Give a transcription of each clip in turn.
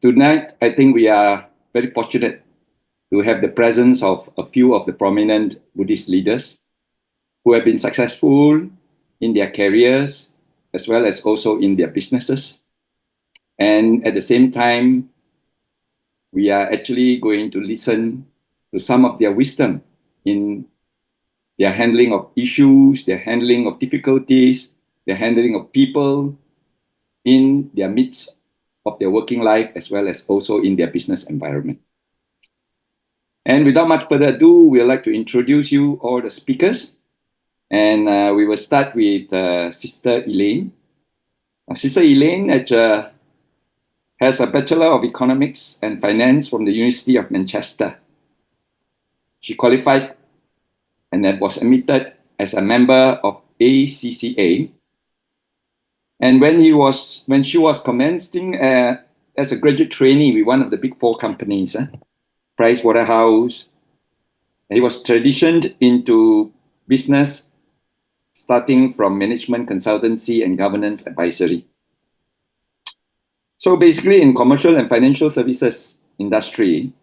Tonight, I think we are very fortunate to have the presence of a few of the prominent Buddhist leaders who have been successful in their careers as well as also in their businesses. And at the same time, we are actually going to listen to some of their wisdom in their handling of issues, their handling of difficulties, their handling of people in their midst of their working life as well as also in their business environment. And without much further ado, we'd like to introduce you all the speakers. And we will start with Sister Elaine. Sister Elaine has a Bachelor of Economics and Finance from the University of Manchester. She qualified and was admitted as a member of ACCA. And when she was commencing as a graduate trainee with one of the big four companies, Pricewaterhouse, he was transitioned into business, starting from management consultancy and governance advisory. So basically in commercial and financial services industry,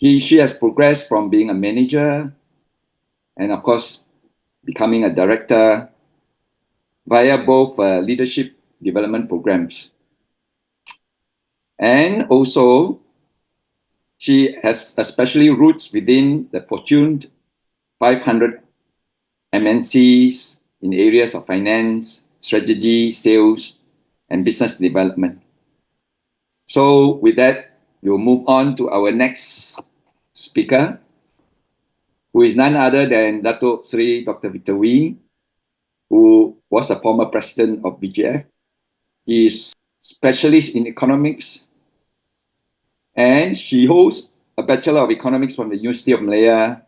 she has progressed from being a manager and of course becoming a director via both leadership development programs. And also, she has especially roots within the Fortune 500 MNCs in areas of finance, strategy, sales, and business development. So with that, we'll move on to our next speaker, who is none other than Datuk Seri Dr. Victor Wee, who was a former president of BGF. He is specialist in economics, and she holds a Bachelor of Economics from the University of Malaya,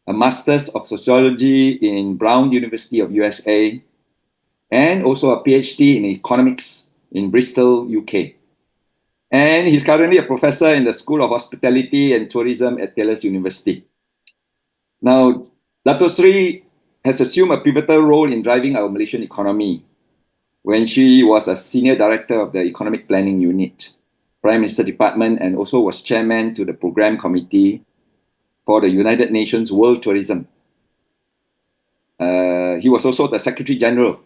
a Master's of Sociology in Brown University of USA, and also a PhD in Economics in Bristol, UK. And he's currently a professor in the School of Hospitality and Tourism at Taylor's University. Now, Dato Sri has assumed a pivotal role in driving our Malaysian economy when she was a senior director of the Economic Planning Unit, Prime Minister Department, and also was chairman to the program committee for the United Nations World Tourism. He was also the Secretary General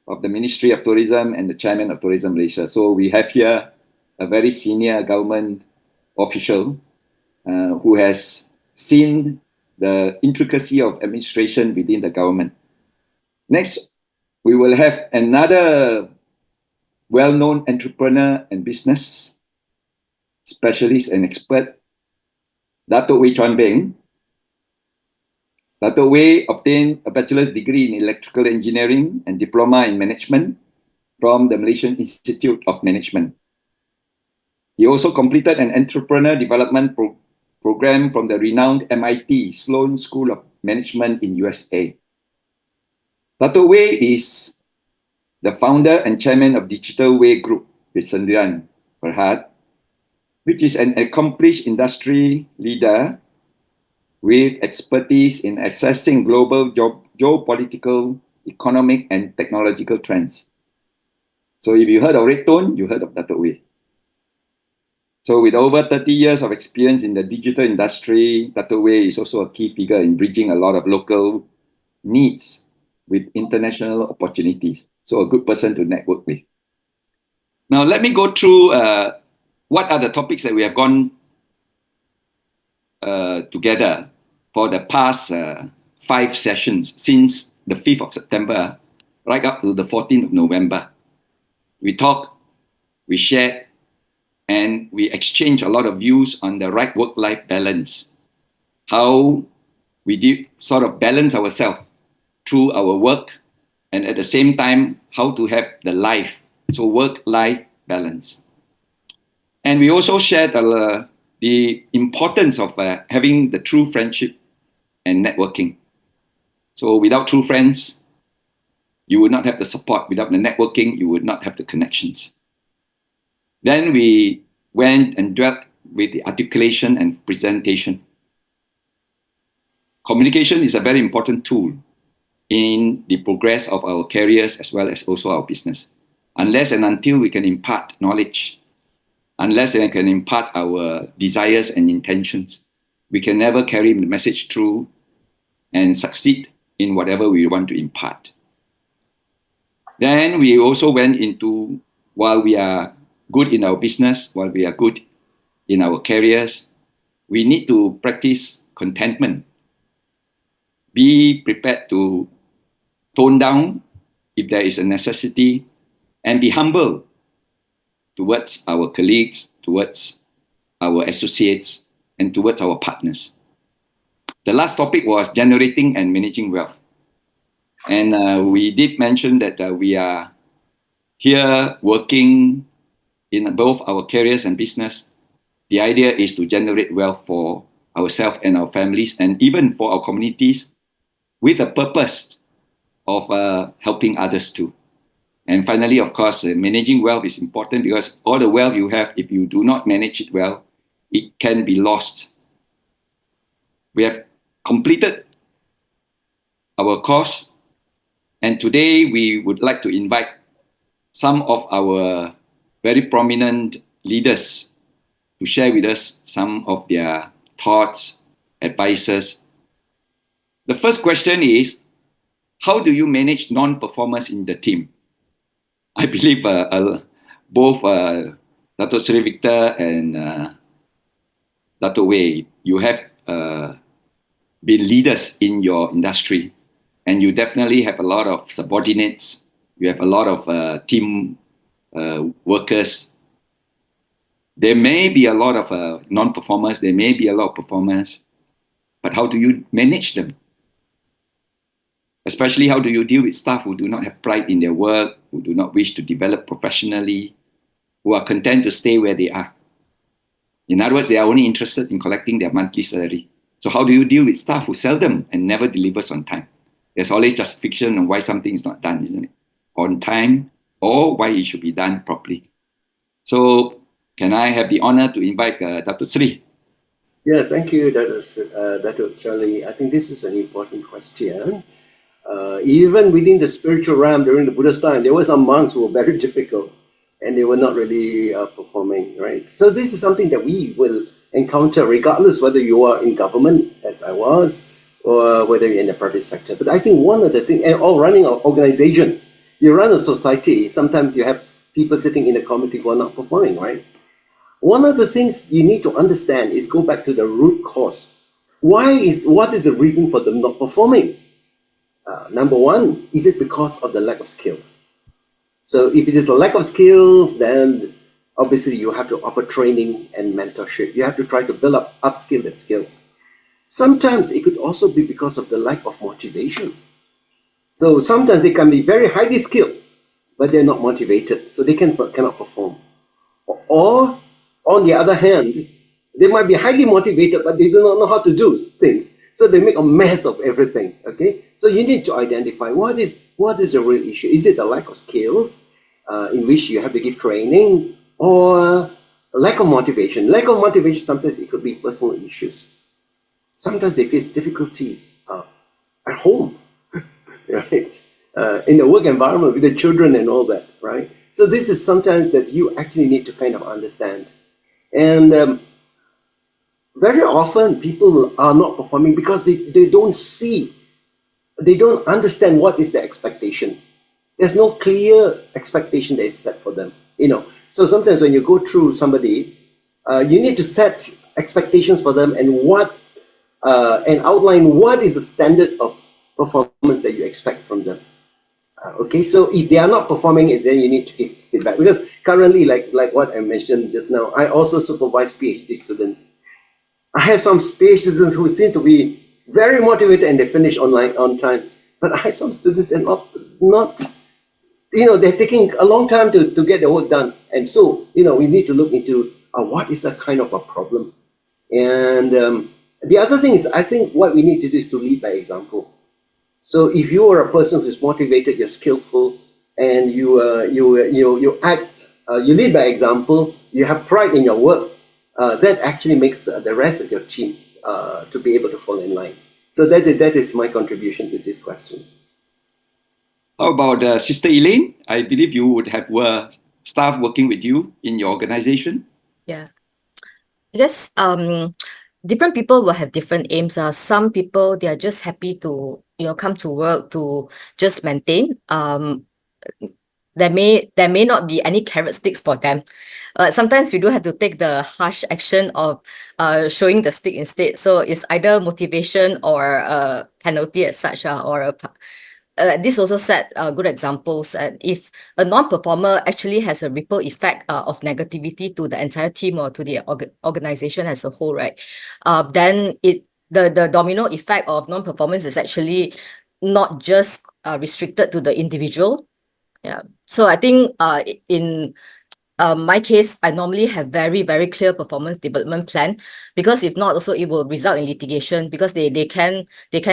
of the Ministry of Tourism and the chairman of Tourism Malaysia. So we have here a very senior government official who has seen the intricacy of administration within the government. Next, we will have another well-known entrepreneur and business specialist and expert, Datuk Chuan Beng. Datuk Wei obtained a bachelor's degree in electrical engineering and diploma in management from the Malaysian Institute of Management. He also completed an entrepreneur development program from the renowned MIT Sloan School of Management in USA. Datuk Wei is the founder and chairman of Digital Way Group with Sendirian Berhad, which is an accomplished industry leader with expertise in assessing global geopolitical, economic, and technological trends. So if you heard of Red Tone, you heard of Datuk Wei. So with over 30 years of experience in the digital industry, Datuk Wei is also a key figure in bridging a lot of local needs with international opportunities. So a good person to network with. Now let me go through what are the topics that we have gone together for the past 5 sessions since the 5th of September right up to the 14th of November. We talked, we shared, and we exchanged a lot of views on the right work-life balance, how we did sort of balance ourselves through our work, and at the same time, how to have the life, so work-life balance. And we also shared the importance of having the true friendship and networking. So without true friends, you would not have the support. Without the networking, you would not have the connections. Then we went and dwelt with the articulation and presentation. Communication is a very important tool in the progress of our careers as well as also our business. Unless and until we can impart knowledge, unless we can impart our desires and intentions, we can never carry the message through and succeed in whatever we want to impart. Then we also went into, while we are good in our business, while we are good in our careers, we need to practice contentment. Be prepared to tone down if there is a necessity, and be humble towards our colleagues, towards our associates, and towards our partners. The last topic was generating and managing wealth. And we did mention that we are here working in both our careers and business. The idea is to generate wealth for ourselves and our families, and even for our communities, with a purpose of helping others too. And finally, of course, managing wealth is important, because all the wealth you have, if you do not manage it well, it can be lost. We have completed our course, and today we would like to invite some of our very prominent leaders to share with us some of their thoughts, advices. The first question is, how do you manage non-performers in the team? I believe both Dato Seri Victor and Dato Wei, you have been leaders in your industry, and you definitely have a lot of subordinates. You have a lot of team workers. There may be a lot of non-performers, there may be a lot of performers, but how do you manage them? Especially, how do you deal with staff who do not have pride in their work, who do not wish to develop professionally, who are content to stay where they are? In other words, they are only interested in collecting their monthly salary. So how do you deal with staff who seldom and never delivers on time? There's always justification on why something is not done, isn't it? On time, or why it should be done properly. So can I have the honor to invite Dato Sri? Yeah, thank you, Dato Charlie. I think this is an important question. Even within the spiritual realm during the Buddha's time, there were some monks who were very difficult and they were not really performing, right? So this is something that we will encounter regardless whether you are in government, as I was, or whether you're in the private sector. But I think one of the things, or running an organization, you run a society, sometimes you have people sitting in the committee who are not performing, right? One of the things you need to understand is go back to the root cause. What is the reason for them not performing? Number one, is it because of the lack of skills? So if it is a lack of skills, then obviously you have to offer training and mentorship. You have to try to build up, upskill their skills. Sometimes it could also be because of the lack of motivation. So sometimes they can be very highly skilled, but they're not motivated, so they cannot perform. Or, on the other hand, they might be highly motivated, but they do not know how to do things. So they make a mess of everything, okay? So you need to identify what is the real issue. Is it a lack of skills, in which you have to give training, or a lack of motivation? Lack of motivation, sometimes it could be personal issues. Sometimes they face difficulties at home, right? In the work environment with the children and all that, right? So this is sometimes that you actually need to kind of understand. And very often people are not performing because they don't see, they don't understand what is the expectation. There's no clear expectation that is set for them, you know. So sometimes when you go through somebody, you need to set expectations for them and outline what is the standard of performance that you expect from them. Okay, so if they are not performing it, then you need to give feedback. Because currently, like what I mentioned just now, I also supervise PhD students. I have some PhD students who seem to be very motivated and they finish on time. But I have some students that not you know, they're taking a long time to get the work done. And so, you know, we need to look into what is a kind of a problem. And the other thing is, I think what we need to do is to lead by example. So if you are a person who's motivated, you're skillful, and you lead by example, you have pride in your work, that actually makes the rest of your team to be able to fall in line. So that is my contribution to this question. How about Sister Elaine? I believe you would have staff working with you in your organization. Yeah. I guess different people will have different aims. Some people they are just happy to come to work to just maintain. There may not be any carrot sticks for them. Sometimes we do have to take the harsh action of showing the stick instead. So it's either motivation or a penalty as such, or this also set good examples. And if a non-performer actually has a ripple effect of negativity to the entire team or to the organization as a whole, right? Then the domino effect of non-performance is actually not just restricted to the individual. Yeah. So I think in my case, I normally have very, very clear performance development plan, because if not, also it will result in litigation, because they can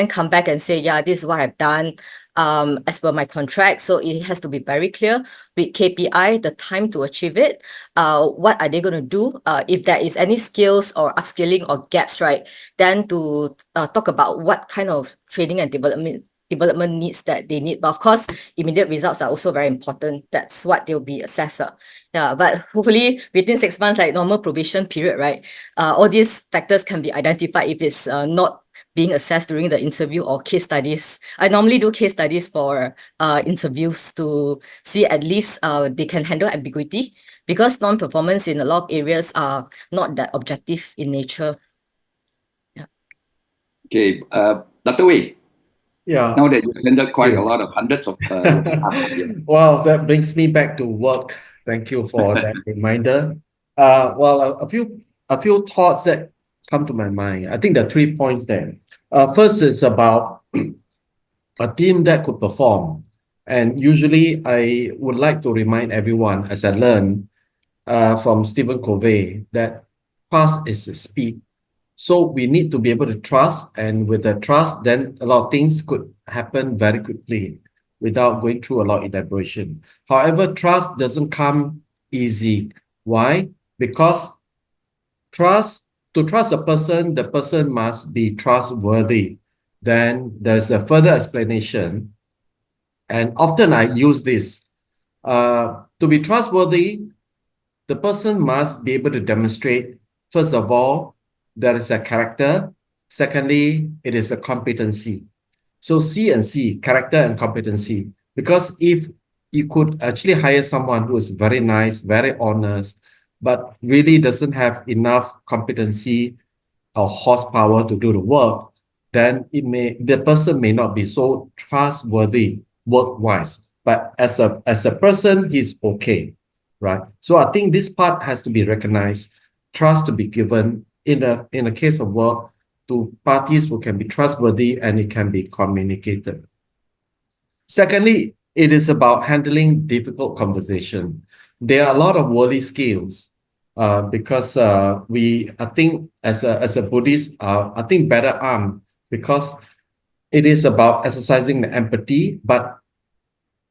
come back and say, yeah, this is what I've done as per my contract. So it has to be very clear with KPI, the time to achieve it. What are they going to do? If there is any skills or upskilling or gaps, right? Then to talk about what kind of training and development needs that they need. But of course, immediate results are also very important. That's what they'll be assessed. Yeah, but hopefully within 6 months, like normal probation period, right? All these factors can be identified if it's not being assessed during the interview or case studies. I normally do case studies for interviews to see at least they can handle ambiguity, because non-performance in a lot of areas are not that objective in nature. Yeah. Okay, Dato, Yeah. now that you've handled quite a You. lot of hundreds of your staff, Well, that brings me back to work. Thank you for that reminder. Well, a few thoughts that come to my mind. I think there are 3 points there. First is about a team that could perform. And usually I would like to remind everyone, as I learned from Stephen Covey, that trust is speed. So we need to be able to trust, and with the trust, then a lot of things could happen very quickly without going through a lot of elaboration. However, trust doesn't come easy. Why? Because to trust a person, the person must be trustworthy. Then there's a further explanation, and often I use this. To be trustworthy, the person must be able to demonstrate, first of all, there is a character. Secondly, it is a competency. So C and C, character and competency. Because if you could actually hire someone who is very nice, very honest, but really doesn't have enough competency or horsepower to do the work, then the person may not be so trustworthy work-wise. But as a person, he's okay, right? So I think this part has to be recognized, trust to be given in a case of work to parties who can be trustworthy and it can be communicated. Secondly, it is about handling difficult conversation. There are a lot of worldly skills because I think as a Buddhist, I think better armed because it is about exercising the empathy, but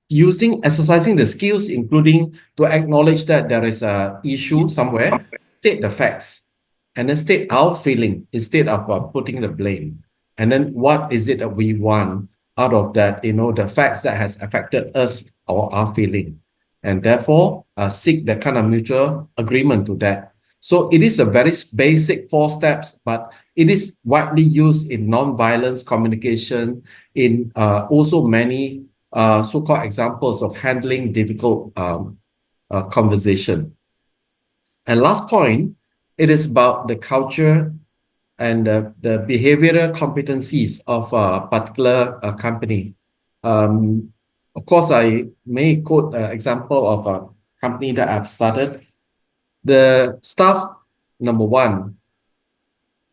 exercising the skills, including to acknowledge that there is a issue somewhere, state the facts, and then state our feeling instead of putting the blame. And then what is it that we want out of that, the facts that has affected us or our feeling, and therefore seek that kind of mutual agreement to that. So it is a very basic 4 steps, but it is widely used in non-violence communication, in also many so-called examples of handling difficult conversation. And last point, it is about the culture and the behavioral competencies of a particular company. Of course, I may quote an example of a company that I've started. The staff, number one,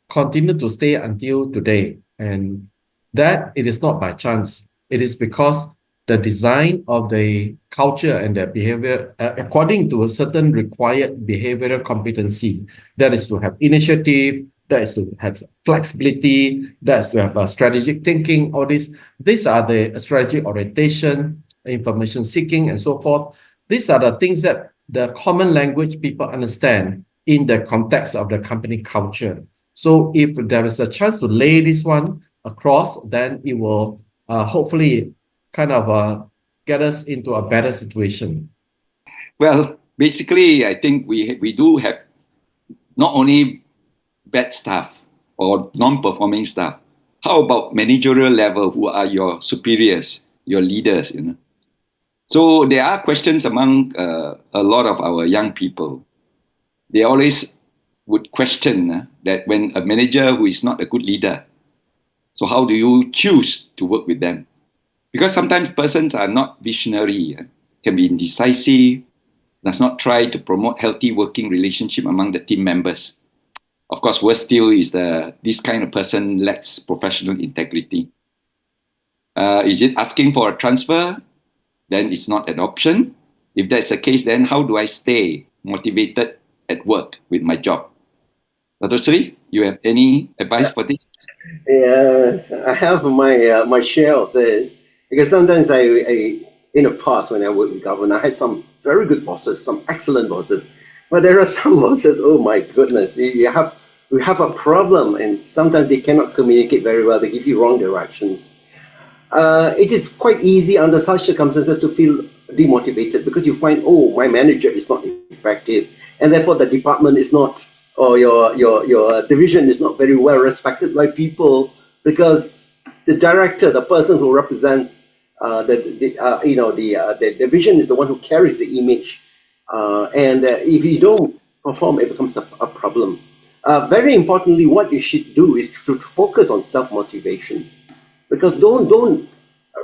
continue to stay until today. And that it is not by chance. It is because the design of the culture and the behavior, according to a certain required behavioral competency, that is to have initiative, that is to have flexibility, that is to have strategic thinking, all this. These are the strategic orientation, information seeking, and so forth. These are the things that the common language people understand in the context of the company culture. So if there is a chance to lay this one across, then it will hopefully kind of get us into a better situation. Well, basically, I think we do have not only bad staff or non-performing staff. How about managerial level, who are your superiors, your leaders, you know? So there are questions among a lot of our young people. They always would question that when a manager who is not a good leader, so how do you choose to work with them? Because sometimes persons are not visionary, can be indecisive, does not try to promote healthy working relationship among the team members. Of course, worse still is this kind of person lacks professional integrity. Is it asking for a transfer? Then it's not an option. If that's the case, then how do I stay motivated at work with my job? Dr. Seri, you have any advice for this? Yes, I have my share of this because sometimes I in the past when I worked with government, I had some very good bosses, some excellent bosses, but there are some bosses. Oh my goodness, you have a problem, and sometimes they cannot communicate very well. They give you wrong directions. It is quite easy under such circumstances to feel demotivated because you find, oh, my manager is not effective, and therefore the department is not, or your division is not very well respected by people because the director, the person who represents the division, is the one who carries the image, and if you don't perform, it becomes a problem. Very importantly, what you should do is to focus on self motivation because don't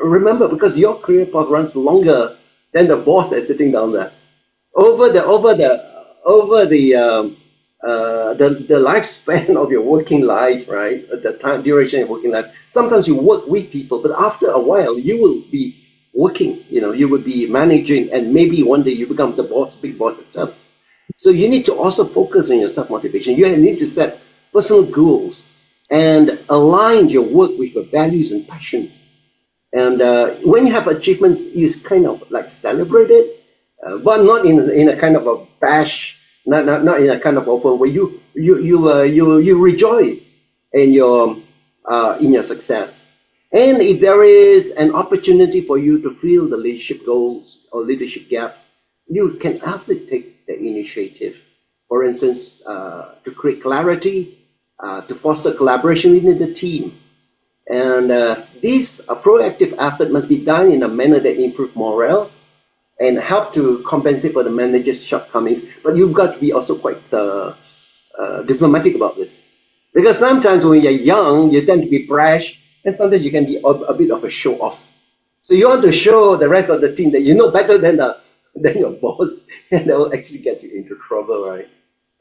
remember, because your career path runs longer than the boss that's sitting down there. Over the lifespan of your working life, right? The time duration of your working life. Sometimes you work with people, but after a while you will be working. You will be managing, and maybe one day you become the boss, big boss itself. So you need to also focus on your self-motivation. You need to set personal goals and align your work with your values and passion. And when you have achievements, you kind of like celebrate it, but not in a kind of a bash, not in a kind of open way. You rejoice in your success. And if there is an opportunity for you to fill the leadership goals or leadership gaps, you can also take the initiative. For instance, to create clarity, to foster collaboration within the team. And this proactive effort must be done in a manner that improves morale and help to compensate for the manager's shortcomings. But you've got to be also quite diplomatic about this. Because sometimes when you're young, you tend to be brash, and sometimes you can be a bit of a show off. So you want to show the rest of the team that you know better than your boss, and that will actually get you into trouble, right?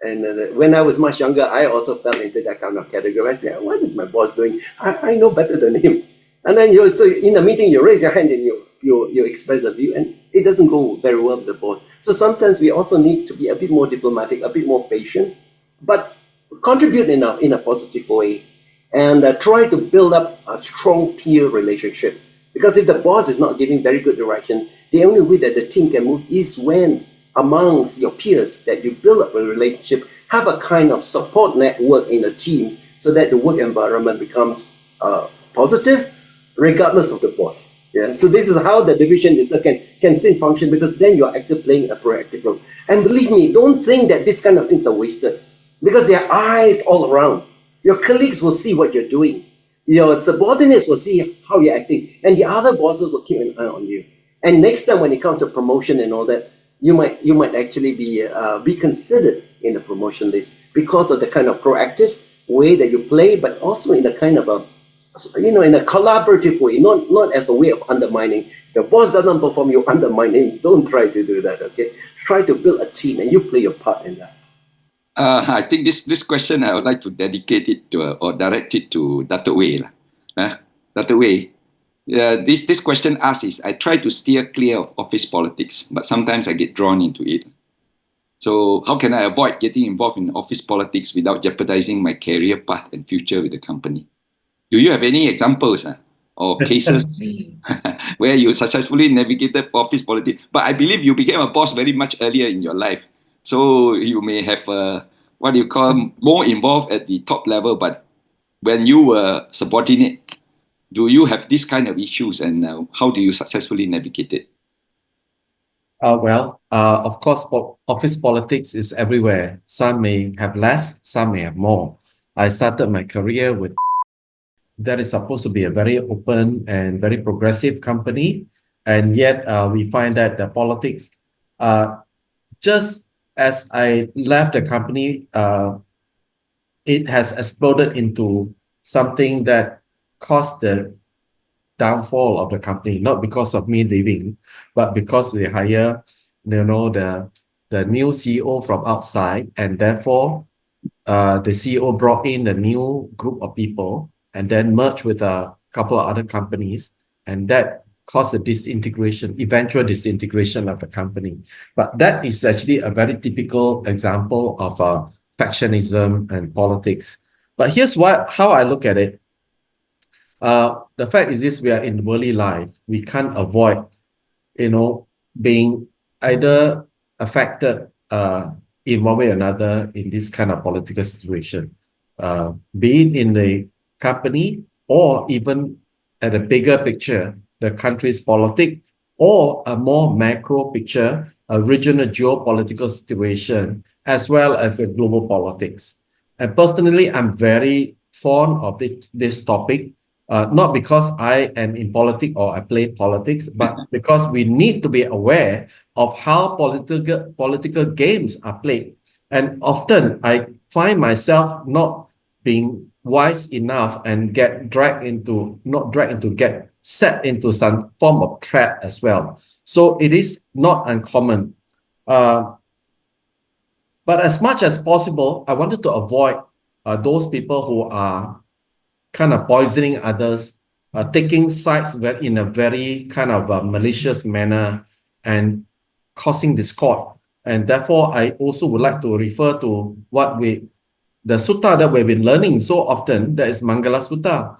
And when I was much younger, I also fell into that kind of category. I said, what is my boss doing? I know better than him. And then so in the meeting, you raise your hand and you express a view, and it doesn't go very well with the boss. So sometimes we also need to be a bit more diplomatic, a bit more patient, but contribute in a positive way, and try to build up a strong peer relationship. Because if the boss is not giving very good directions, the only way that the team can move is when amongst your peers that you build up a relationship, have a kind of support network in a team so that the work environment becomes positive regardless of the boss. Yeah. So this is how the division can still function, because then you're actually playing a proactive role. And believe me, don't think that this kind of things are wasted, because there are eyes all around. Your colleagues will see what you're doing. Your subordinates will see how you're acting, and the other bosses will keep an eye on you. And next time when it comes to promotion and all that, you might actually be considered in the promotion list because of the kind of proactive way that you play, but also in the kind of in a collaborative way, not as a way of undermining. If your boss doesn't perform, you undermine him. Don't try to do that. Okay, try to build a team, and you play your part in that. I think this question I would like to dedicate it to or direct it to Dato Wei. Dato Wei, this question asked is, I try to steer clear of office politics, but sometimes I get drawn into it. So how can I avoid getting involved in office politics without jeopardizing my career path and future with the company? Do you have any examples or cases where you successfully navigated office politics? But I believe you became a boss very much earlier in your life. So you may have, what do you call, more involved at the top level, but when you were subordinate, do you have this kind of issues, and how do you successfully navigate it? Of course, office politics is everywhere. Some may have less, some may have more. I started my career with that is supposed to be a very open and very progressive company, and yet we find that the politics, just as I left the company, it has exploded into something that caused the downfall of the company, not because of me leaving, but because they hire, the new CEO from outside, and therefore the CEO brought in a new group of people and then merged with a couple of other companies, and that caused a eventual disintegration of the company. But that is actually a very typical example of factionism and politics. But here's how I look at it. The fact is this: we are in worldly life. We can't avoid, being either affected in one way or another in this kind of political situation, be it in the company or even at a bigger picture, the country's politics, or a more macro picture, a regional geopolitical situation, as well as a global politics. And personally, I'm very fond of this topic, not because I am in politics or I play politics, but because we need to be aware of how political games are played. And often I find myself not being wise enough and get set into some form of trap as well. So it is not uncommon. But as much as possible, I wanted to avoid those people who are kind of poisoning others, taking sides in a very kind of malicious manner and causing discord. And therefore, I also would like to refer to the sutta that we've been learning so often, that is Mangala Sutta.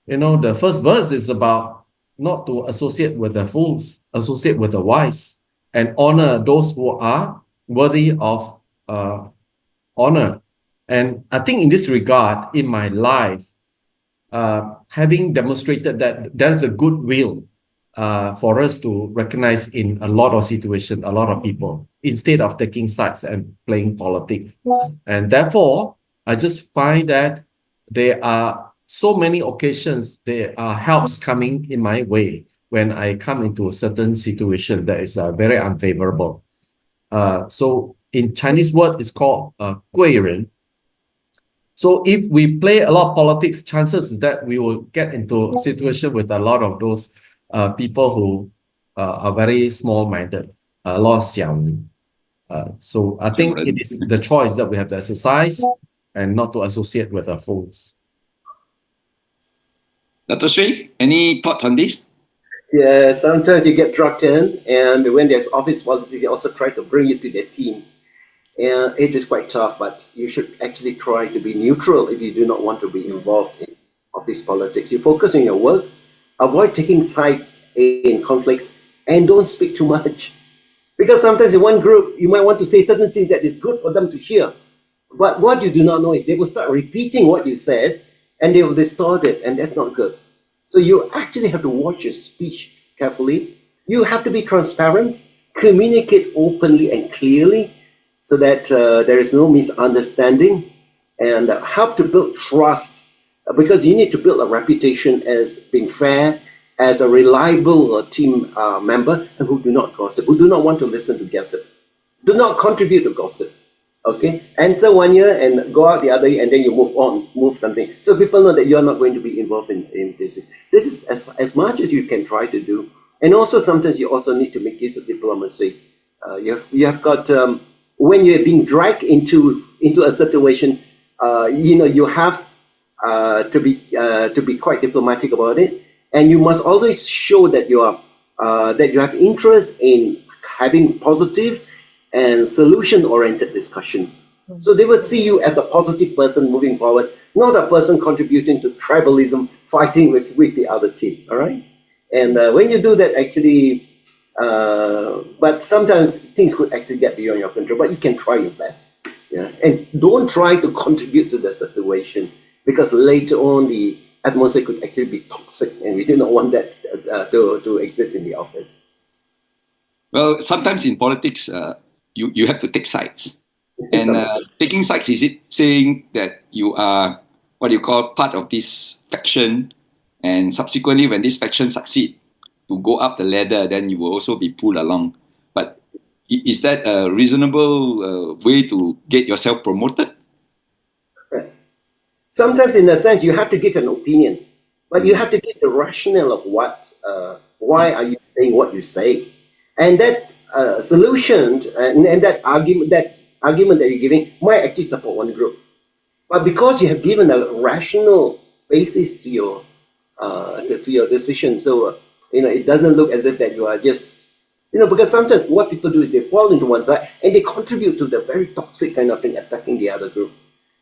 The first verse is about not to associate with the fools, associate with the wise, and honor those who are worthy of honor. And I think in this regard, in my life, having demonstrated that there's a goodwill for us to recognize in a lot of situations, a lot of people, instead of taking sides and playing politics. And therefore, I just find that there are so many occasions, there are helps coming in my way when I come into a certain situation that is very unfavorable. So in Chinese word, it's called 贵人. So if we play a lot of politics, chances is that we will get into a situation with a lot of those people who are very small-minded, a lot of xiang. So I think it is the choice that we have to exercise and not to associate with our fools. Dr. Sri, any thoughts on this? Yeah, sometimes you get drugged in, and when there's office politics, they also try to bring you to their team. And it is quite tough, but you should actually try to be neutral if you do not want to be involved in office politics. You focus on your work, avoid taking sides in conflicts, and don't speak too much. Because sometimes in one group, you might want to say certain things that is good for them to hear. But what you do not know is they will start repeating what you said, and they will distort it, and that's not good. So you actually have to watch your speech carefully. You have to be transparent, communicate openly and clearly, so that there is no misunderstanding, and help to build trust, because you need to build a reputation as being fair, as a reliable team member, and who do not gossip, who do not want to listen to gossip, do not contribute to gossip. Okay, enter 1 year and go out the other year, and then you move something. So people know that you're not going to be involved in this. This is as much as you can try to do. And also sometimes you also need to make use of diplomacy. You have got when you're being dragged into a situation, you have to be quite diplomatic about it, and you must always show that you have interest in having positive and solution-oriented discussions. So they will see you as a positive person moving forward, not a person contributing to tribalism, fighting with the other team. All right, and when you do that, actually. But sometimes things could actually get beyond your control, but you can try your best. Yeah, and don't try to contribute to the situation, because later on the atmosphere could actually be toxic, and we do not want that to exist in the office. Well, sometimes in politics, you have to take sides. And taking sides, is it saying that you are what you call part of this faction, and subsequently when this faction succeed to go up the ladder, then you will also be pulled along. But is that a reasonable way to get yourself promoted? Right. Sometimes, in a sense, you have to give an opinion, but you have to give the rationale of why are you saying what you say, and that solution and that argument that you're giving might actually support one group, but because you have given a rational basis to your decision, so it doesn't look as if that you are just because sometimes what people do is they fall into one side and they contribute to the very toxic kind of thing attacking the other group.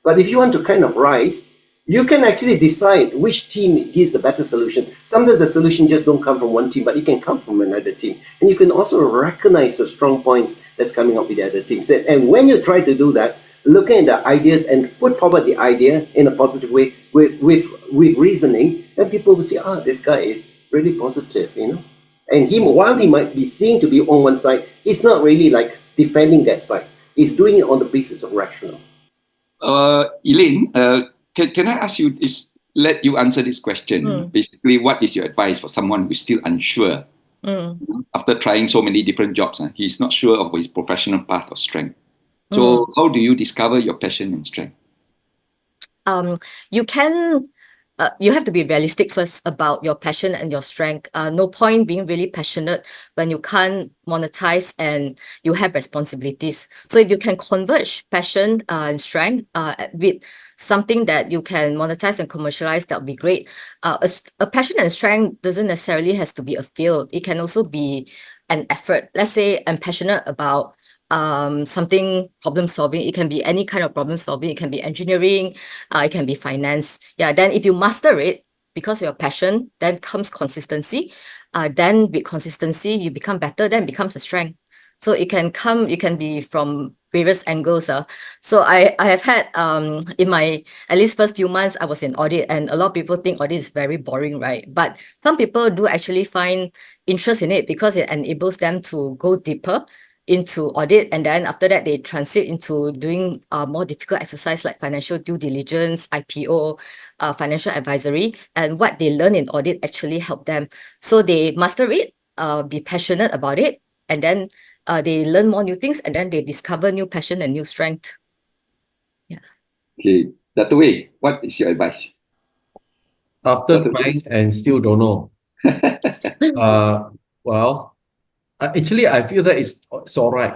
But if you want to kind of rise, you can actually decide which team gives a better solution. Sometimes the solution just don't come from one team, but it can come from another team. And you can also recognize the strong points that's coming up with the other teams. And when you try to do that, looking at the ideas and put forward the idea in a positive way with reasoning, and people will say, this guy is really positive. And while he might be seen to be on one side, he's not really like defending that side. He's doing it on the basis of rational. Elaine, can I ask you this? Let you answer this question. Basically, what is your advice for someone who's still unsure after trying so many different jobs? He's not sure of his professional path or strength. So, how do you discover your passion and strength? You have to be realistic first about your passion and your strength. No point being really passionate when you can't monetize and you have responsibilities. So if you can converge passion and strength with something that you can monetize and commercialize, that would be great. A passion and strength doesn't necessarily has to be a field. It can also be an effort. Let's say I'm passionate about something problem solving. It can be any kind of problem solving. It can be engineering, it can be finance. Then if you master it because of your passion, then comes consistency. Then with consistency you become better, then becomes a strength. So it can be from various angles. So I have had in my at least first few months I was in audit, and a lot of people think audit is very boring, right? But some people do actually find interest in it because it enables them to go deeper into audit, and then after that they transit into doing more difficult exercise like financial due diligence, IPO, financial advisory, and what they learn in audit actually help them. So they master it, be passionate about it, and then they learn more new things, and then they discover new passion and new strength. Okay, Dato, what is your advice? After trying and still don't know. Well, actually, I feel that it's all right.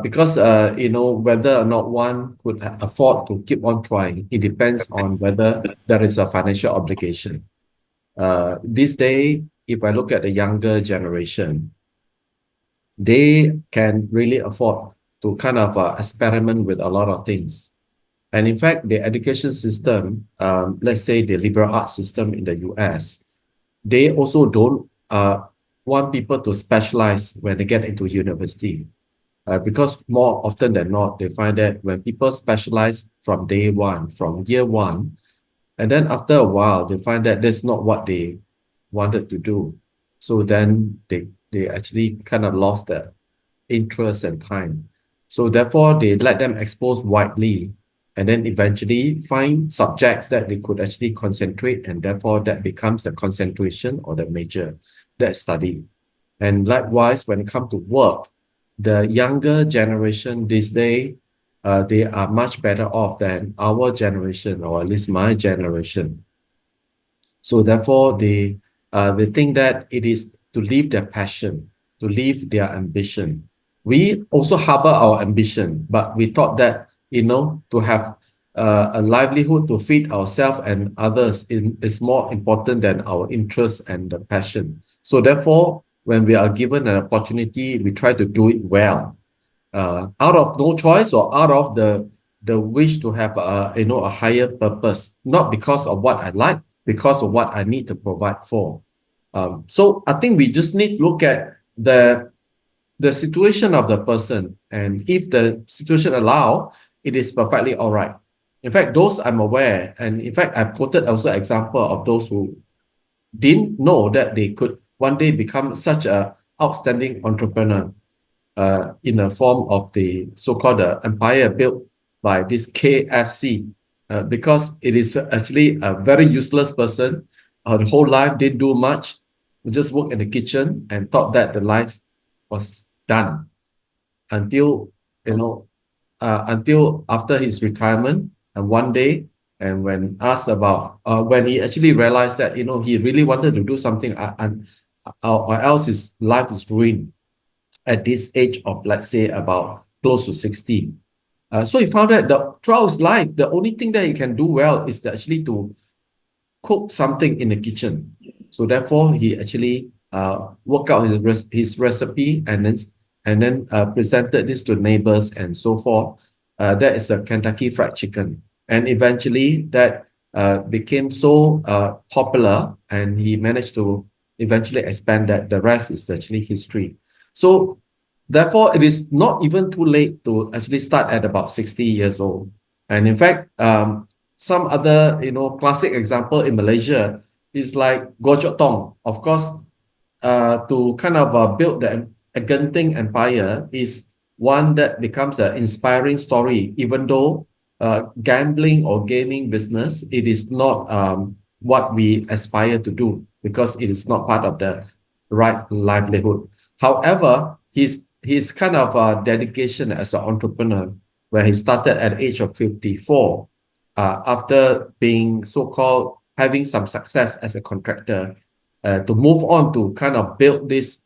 Because whether or not one could afford to keep on trying, it depends on whether there is a financial obligation. This day, if I look at the younger generation, they can really afford to kind of experiment with a lot of things. And in fact, the education system, let's say the liberal arts system in the US, they also don't want people to specialize when they get into university. Because more often than not, they find that when people specialize from day one, from year one, and then after a while, they find that that's not what they wanted to do. So then they actually kind of lost their interest and time. So therefore, they let them expose widely, and then eventually find subjects that they could actually concentrate, and therefore that becomes the concentration or the major that study. And likewise, when it comes to work, the younger generation this day, they are much better off than our generation, or at least my generation. So therefore, they think that it is to live their passion, to live their ambition. We also harbor our ambition, but we thought that, to have a livelihood to feed ourselves and others is more important than our interest and the passion. So therefore, when we are given an opportunity, we try to do it well, out of no choice or out of the wish to have a higher purpose, not because of what I like, because of what I need to provide for. So I think we just need to look at the situation of the person, and if the situation allow, it is perfectly all right. In fact, those I'm aware, and in fact, I've quoted also example of those who didn't know that they could one day become such a outstanding entrepreneur in the form of the so-called empire built by this KFC, because it is actually a very useless person. The whole life didn't do much, just work in the kitchen and thought that the life was done until you know until after his retirement. And one day, and when asked about when he actually realized that he really wanted to do something, or else his life is ruined at this age of, let's say, about close to 60. So he found that throughout his life, the only thing that he can do well is actually to cook something in the kitchen. So therefore, he actually worked out his recipe, and then presented this to neighbors and so forth. That is a Kentucky Fried Chicken, and eventually that became so popular, and he managed to eventually expand that. The rest is actually history. So therefore, it is not even too late to actually start at about 60 years old. And in fact, some other classic example in Malaysia is like Goh Chok Tong. Of course, to kind of build the Genting Empire is one that becomes an inspiring story, even though gambling or gaming business, it is not what we aspire to do, because it is not part of the right livelihood. However, his kind of dedication as an entrepreneur, where he started at the age of 54, after being so-called having some success as a contractor, to move on to kind of build this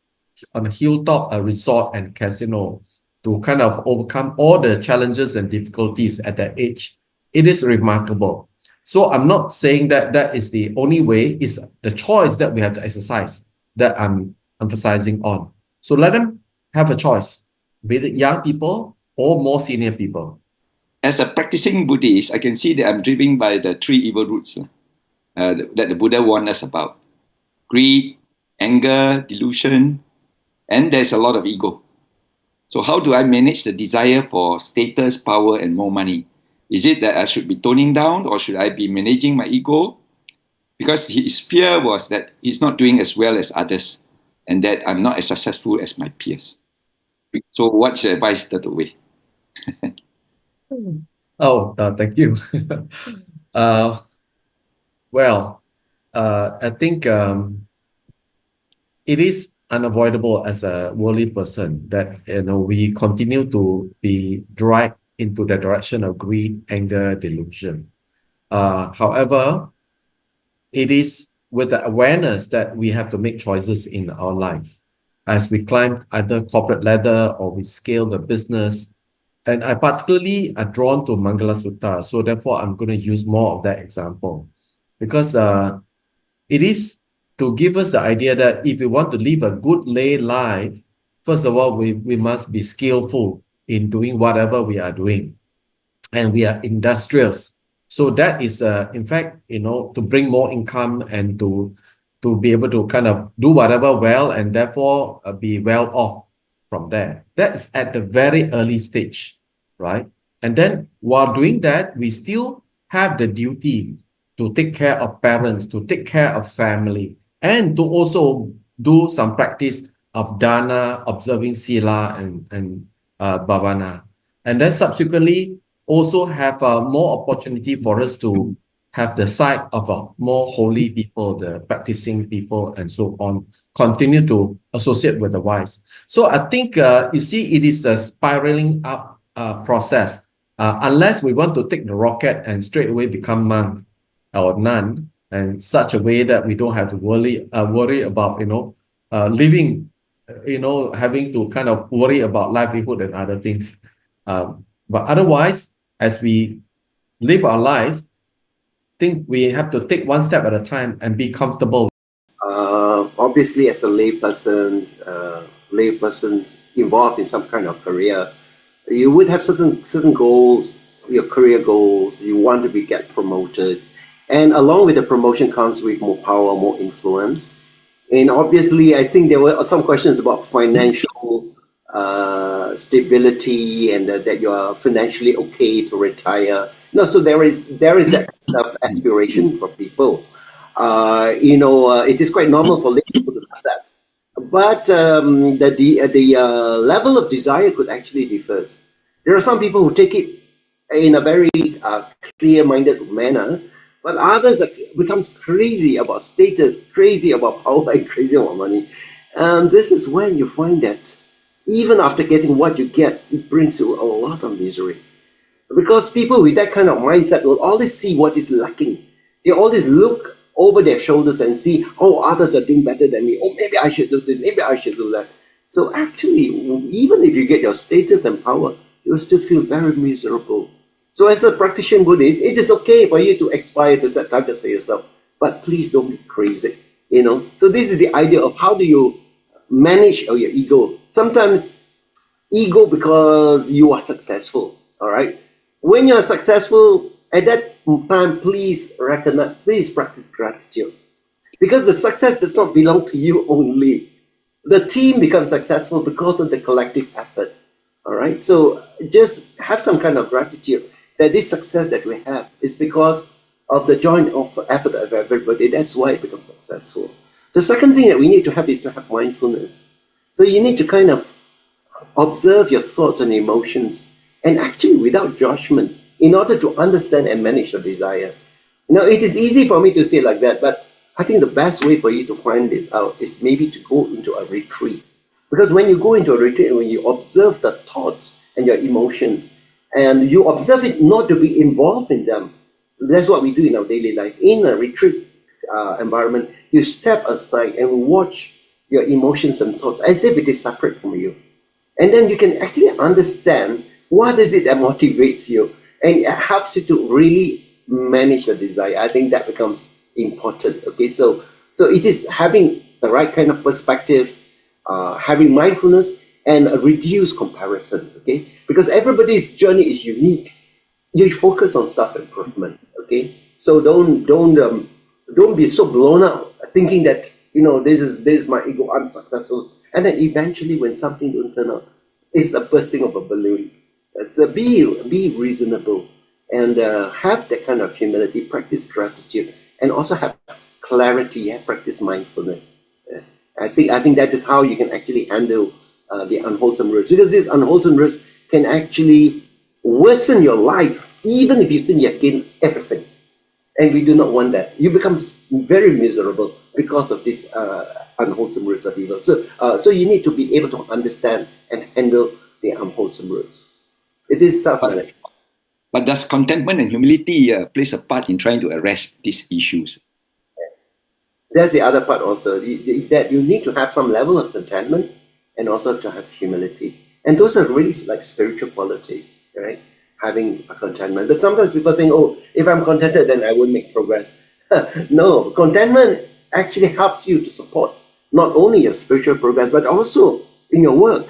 on a hilltop, a resort and casino, to kind of overcome all the challenges and difficulties at that age. It is remarkable. So I'm not saying that that is the only way. It's the choice that we have to exercise that I'm emphasizing on. So let them have a choice, be it young people or more senior people. As a practicing Buddhist, I can see that I'm driven by the three evil roots that the Buddha warned us about: greed, anger, delusion, and there's a lot of ego. So how do I manage the desire for status, power, and more money? Is it that I should be toning down, or should I be managing my ego? Because his fear was that he's not doing as well as others, and that I'm not as successful as my peers. So what's your advice, Dato? Oh, thank you. uh, well, I think it is unavoidable as a worldly person that we continue to be dragged into the direction of greed, anger, delusion. However, it is with the awareness that we have to make choices in our life as we climb either corporate ladder or we scale the business. And I particularly are drawn to Mangala Sutta, so therefore I'm going to use more of that example, because it is to give us the idea that if we want to live a good lay life, first of all, we must be skillful in doing whatever we are doing, and we are industrious. So that is, in fact, to bring more income and to be able to kind of do whatever well, and therefore be well off from there. That's at the very early stage, right? And then while doing that, we still have the duty to take care of parents, to take care of family, and to also do some practice of dana, observing sila and bhavana. And then subsequently also have more opportunity for us to have the sight of more holy people, the practicing people, and so on, continue to associate with the wise. So I think, you see, it is a spiraling up process. Unless we want to take the rocket and straight away become monk or nun, and such a way that we don't have to worry about, living, having to kind of worry about livelihood and other things. But otherwise, as we live our life, think we have to take one step at a time and be comfortable. Obviously, as a layperson involved in some kind of career, you would have certain goals, your career goals. You want to get promoted, and along with the promotion comes with more power, more influence. And obviously, I think there were some questions about financial stability, and that you are financially okay to retire. No, so there is that kind of aspiration for people. It is quite normal for lay people to have that. but the level of desire could actually differ. There are some people who take it in a very clear-minded manner, but others becomes crazy about status, crazy about power, and crazy about money. And this is when you find that even after getting what you get, it brings you a lot of misery. Because people with that kind of mindset will always see what is lacking. They always look over their shoulders and see, oh, others are doing better than me. Oh, maybe I should do this, maybe I should do that. So actually, even if you get your status and power, you will still feel very miserable. So as a practitioner Buddhist, it is okay for you to aspire to set targets for yourself, but please don't be crazy. So this is the idea of how do you manage your ego. Sometimes ego because you are successful. All right. When you are successful, at that time, please practice gratitude. Because the success does not belong to you only. The team becomes successful because of the collective effort. All right. So just have some kind of gratitude that this success that we have is because of the joint effort of everybody. That's why it becomes successful. The second thing that we need to have is to have mindfulness. So you need to kind of observe your thoughts and emotions, and actually without judgment, in order to understand and manage your desire. It is easy for me to say like that, but I think the best way for you to find this out is maybe to go into a retreat. Because when you go into a retreat, when you observe the thoughts and your emotions, and you observe it not to be involved in them, that's what we do in our daily life. In a retreat environment, you step aside and watch your emotions and thoughts as if it is separate from you. And then you can actually understand what is it that motivates you, and it helps you to really manage the desire. I think that becomes important. Okay, so it is having the right kind of perspective, having mindfulness, and a reduced comparison. Okay, because everybody's journey is unique. You focus on self-improvement. Okay, so don't be so blown out thinking that this is my ego, I'm successful, and then eventually when something don't turn out, it's a bursting of a balloon. So be reasonable, and have that kind of humility, practice gratitude, and also have clarity, practice mindfulness. I think that is how you can actually handle the unwholesome roots, because these unwholesome roots can actually worsen your life even if you think you have gained everything. And we do not want that. You become very miserable because of these unwholesome roots of evil. So you need to be able to understand and handle the unwholesome roots. It is self-management. But does contentment and humility plays a part in trying to arrest these issues? That's the other part also, that you need to have some level of contentment and also to have humility. And those are really like spiritual qualities, right? Having a contentment. But sometimes people think, oh, if I'm contented, then I won't make progress. No, contentment actually helps you to support not only your spiritual progress, but also in your work.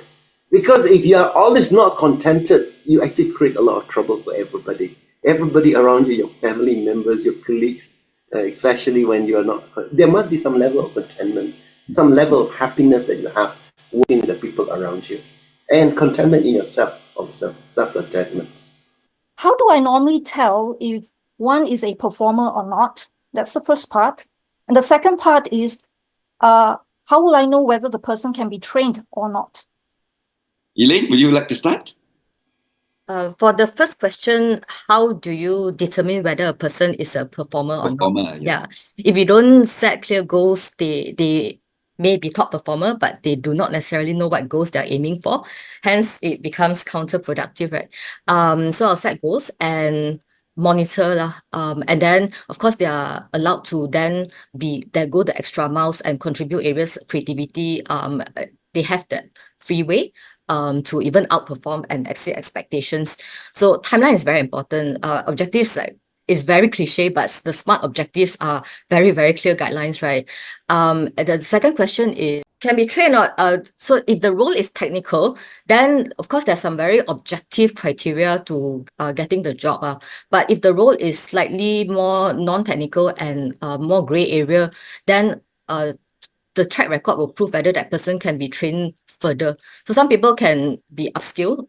Because if you are always not contented, you actually create a lot of trouble for everybody. Everybody around you, your family members, your colleagues, especially when you are not. There must be some level of contentment, some level of happiness that you have working with the people around you. And contentment in yourself also, self-contentment. How do I normally tell if one is a performer or not? That's the first part. And the second part is, how will I know whether the person can be trained or not? Elaine, would you like to start? For the first question, how do you determine whether a person is a performer or not? Performer, yeah. If you don't set clear goals, they may be top performer, but they do not necessarily know what goals they're aiming for. Hence, it becomes counterproductive, right? So I'll set goals and monitor lah. And then of course they are allowed to then go the extra miles and contribute areas creativity. They have that freeway to even outperform and exceed expectations. So timeline is very important. Objectives is very cliche, but the SMART objectives are very, very clear guidelines, right? The second question is, can be trained or so if the role is technical, then of course there's some very objective criteria to getting the job. But if the role is slightly more non-technical and more gray area, then the track record will prove whether that person can be trained further. So some people can be upskilled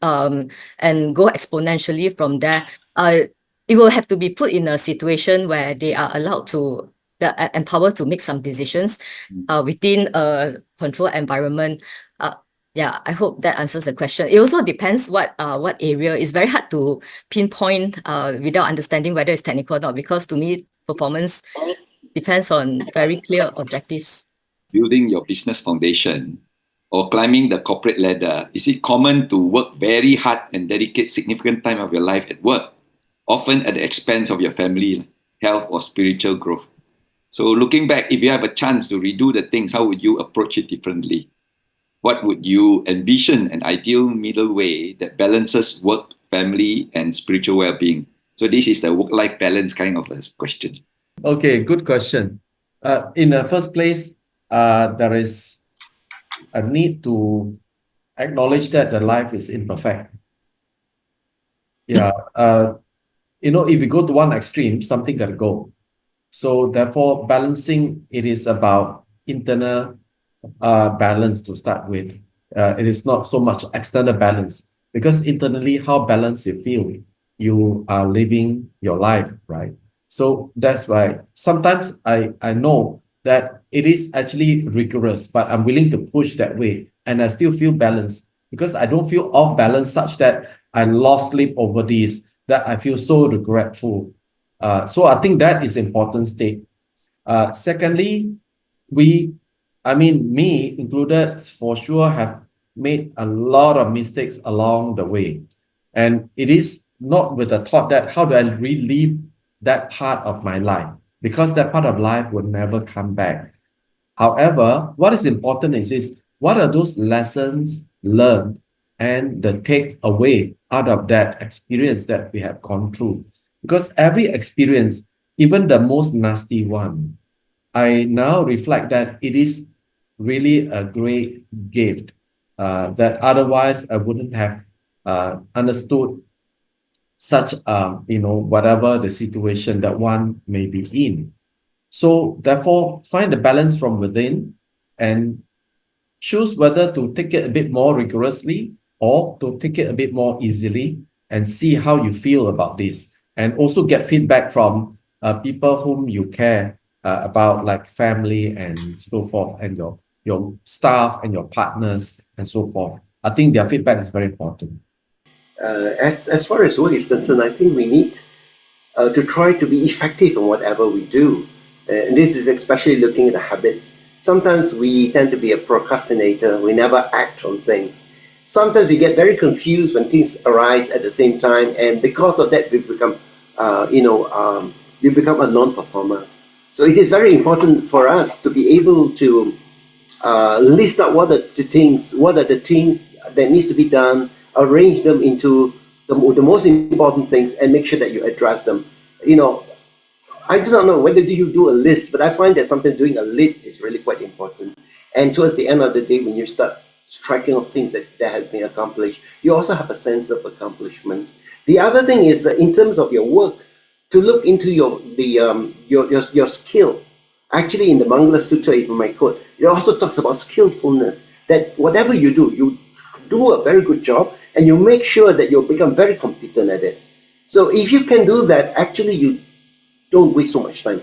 and go exponentially from there. It will have to be put in a situation where they are allowed to empowered to make some decisions within a controlled environment. Yeah, I hope that answers the question. It also depends what area. It's very hard to pinpoint without understanding whether it's technical or not, because to me, performance depends on very clear objectives. Building your business foundation or climbing the corporate ladder, is it common to work very hard and dedicate significant time of your life at work, often at the expense of your family, health, or spiritual growth? So looking back, if you have a chance to redo the things, how would you approach it differently? What would you envision an ideal middle way that balances work, family, and spiritual well-being? So this is the work-life balance kind of a question. Okay, good question. In the first place, there is a need to acknowledge that the life is imperfect. Yeah. If you go to one extreme, something got to go. So therefore, balancing, it is about internal balance to start with. It is not so much external balance, because internally, how balanced you feel, you are living your life, right? So that's why sometimes I know that it is actually rigorous, but I'm willing to push that way, and I still feel balanced, because I don't feel off balance such that I lost sleep over this, that I feel so regretful. So I think that is important state. Secondly, me included, for sure, have made a lot of mistakes along the way. And it is not with the thought that how do I relive that part of my life, because that part of life will never come back. However, what is important is what are those lessons learned and the take away out of that experience that we have gone through? Because every experience, even the most nasty one, I now reflect that it is really a great gift that otherwise I wouldn't have understood such whatever the situation that one may be in. So therefore, find the balance from within and choose whether to take it a bit more rigorously or to take it a bit more easily, and see how you feel about this. And also get feedback from people whom you care about, like family and so forth, and your staff and your partners and so forth. I think their feedback is very important. As far as work is concerned, I think we need to try to be effective in whatever we do. And this is especially looking at the habits. Sometimes we tend to be a procrastinator. We never act on things. Sometimes we get very confused when things arise at the same time, and because of that, we become, we become a non-performer. So it is very important for us to be able to list out what are the things that needs to be done, arrange them into the most important things, and make sure that you address them. I do not know whether you do a list, but I find that sometimes doing a list is really quite important. And towards the end of the day, when you start striking off things that has been accomplished, you also have a sense of accomplishment. The other thing is in terms of your work, to look into your skill. Actually, in the Mangala Sutra, if I might quote, it also talks about skillfulness. That whatever you do a very good job, and you make sure that you become very competent at it. So if you can do that, actually you don't waste so much time.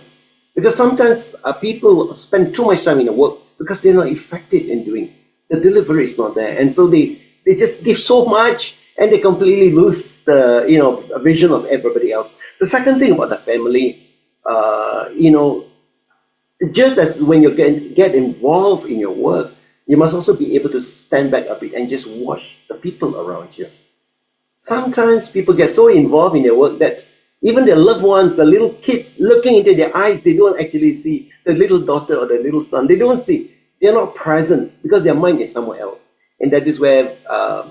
Because sometimes people spend too much time in the work because they're not effective in doing. The delivery is not there. And so they just give so much, and they completely lose the vision of everybody else. The second thing about the family, just as when you get involved in your work, you must also be able to stand back a bit and just watch the people around you. Sometimes people get so involved in their work that even their loved ones, the little kids, looking into their eyes, they don't actually see the little daughter or the little son. They don't see. They're not present because their mind is somewhere else. And that is where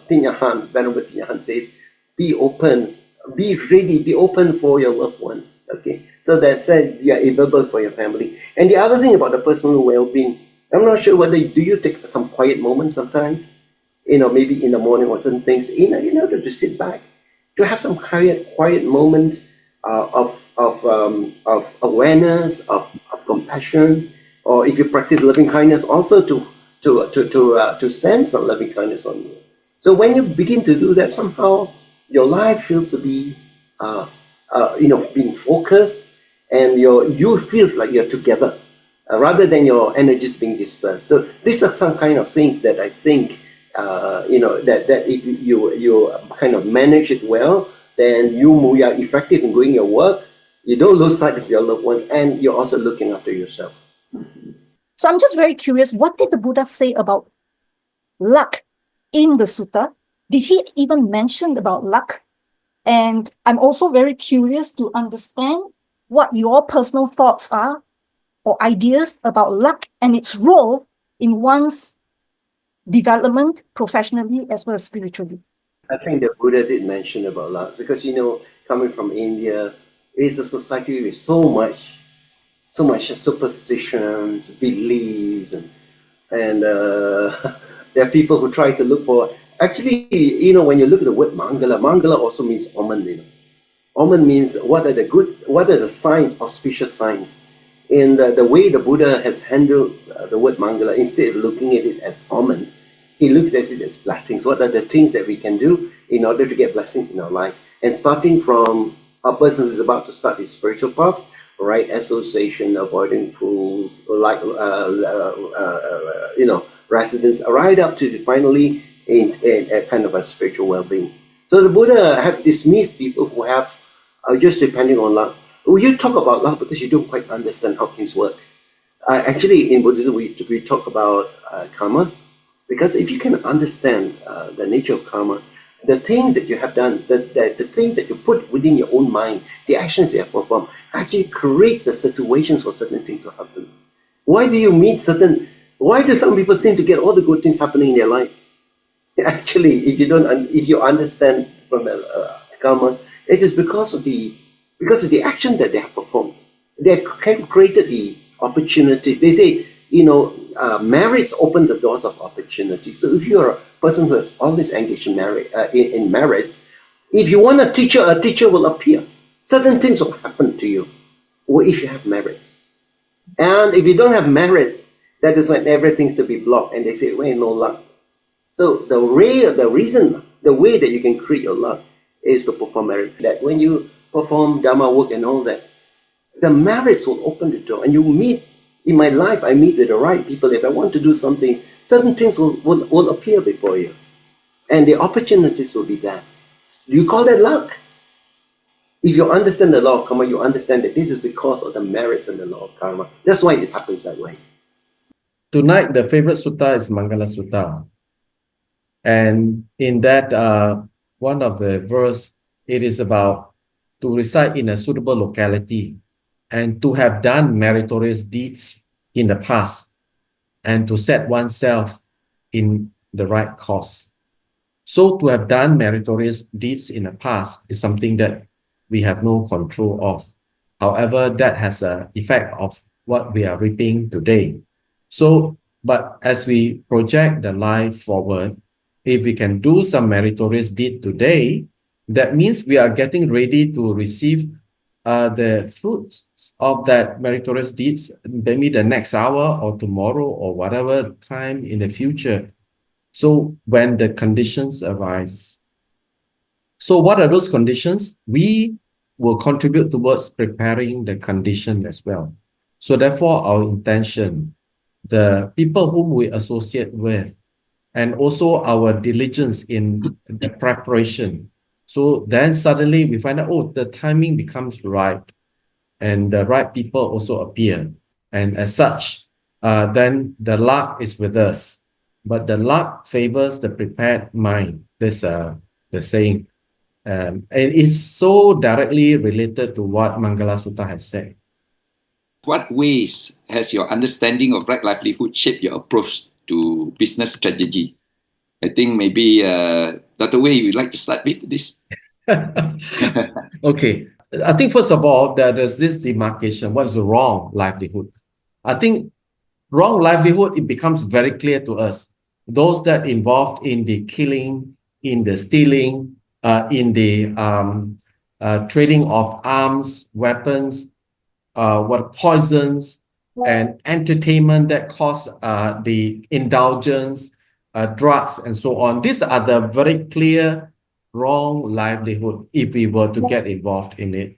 Venerable Tinyahan says, be open, be ready, be open for your loved ones. Okay, so that said, you are available for your family. And the other thing about the personal well-being, I'm not sure whether do you take some quiet moments sometimes, maybe in the morning or some things, in order to sit back, to have some quiet moment of awareness, of compassion, or if you practice loving kindness, also to send some loving kindness on you. So when you begin to do that, somehow your life feels to be, being focused, and you feels like you're together, rather than your energies being dispersed. So these are some kind of things that I think, that if you kind of manage it well, then you are effective in doing your work. You don't lose sight of your loved ones, and you're also looking after yourself. So I'm just very curious, what did the Buddha say about luck in the sutta? Did he even mention about luck? And I'm also very curious to understand what your personal thoughts are or ideas about luck and its role in one's development professionally as well as spiritually. I think the Buddha did mention about luck because, coming from India, it's a society with so much superstitions, beliefs, and there are people who try to look for. Actually, when you look at the word mangala also means omen. Omen means what are the signs, auspicious signs. In the way the Buddha has handled the word mangala, instead of looking at it as omen, he looks at it as blessings. What are the things that we can do in order to get blessings in our life? And starting from a person who's about to start his spiritual path, right association, avoiding fools, like residence, right up to finally in a kind of a spiritual well-being. So the Buddha have dismissed people who have just depending on luck. You talk about luck because you don't quite understand how things work. Actually, in Buddhism, we talk about karma, because if you can understand the nature of karma, the things that you have done, the things that you put within your own mind, the actions you have performed, actually creates the situations for certain things to happen. Why do some people seem to get all the good things happening in their life? Actually, if you understand from karma, it is because of the action that they have performed. They have created the opportunities. They say, merits open the doors of opportunities. So if you're a person who has always engaged in merits, if you want a teacher will appear. Certain things will happen to you, or if you have merits. And if you don't have merits, that is when everything's to be blocked, and they say, well, no luck. So the way that you can create your luck is to perform merits. That when you perform Dhamma work and all that, the merits will open the door, and you meet. In my life, I meet with the right people. If I want to do something, certain things will appear before you, and the opportunities will be there. Do you call that luck? If you understand the law of karma, you understand that this is because of the merits and the law of karma. That's why it happens that way. Tonight, the favorite sutta is Mangala Sutta. And in that, one of the verse, it is about to reside in a suitable locality and to have done meritorious deeds in the past and to set oneself in the right course. So to have done meritorious deeds in the past is something that we have no control of. However, that has an effect of what we are reaping today. So, but as we project the life forward, if we can do some meritorious deed today, that means we are getting ready to receive the fruits of that meritorious deeds, maybe the next hour or tomorrow or whatever time in the future. So when the conditions arise. So what are those conditions? We will contribute towards preparing the condition as well. So therefore, our intention, the people whom we associate with, and also our diligence in the preparation. So then suddenly we find out, oh, the timing becomes right, and the right people also appear. And as such, then the luck is with us. But the luck favors the prepared mind. This the saying. And it's so directly related to what Mangala Sutta has said. What ways has your understanding of right livelihood shaped your approach to business strategy? I think maybe Dr. Wei, you'd like to start with this? Okay. I think first of all, there's this demarcation. What is the wrong livelihood? I think wrong livelihood, it becomes very clear to us. Those that involved in the killing, in the stealing, in the trading of arms, weapons, poisons, and entertainment that cause the indulgence, drugs, and so on. These are the very clear wrong livelihood if we were to get involved in it.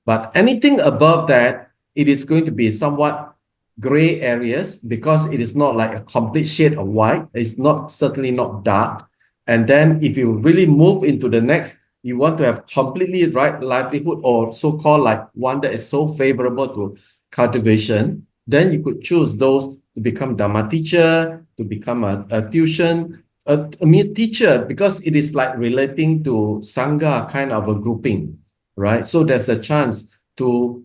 But anything above that, it is going to be somewhat gray areas because it is not like a complete shade of white. It's not certainly not dark. And then if you really move into the next, you want to have completely right livelihood or so-called like one that is so favorable to cultivation, then you could choose those to become Dhamma teacher, to become a tuition, a mere teacher, because it is like relating to Sangha kind of a grouping, right? So there's a chance to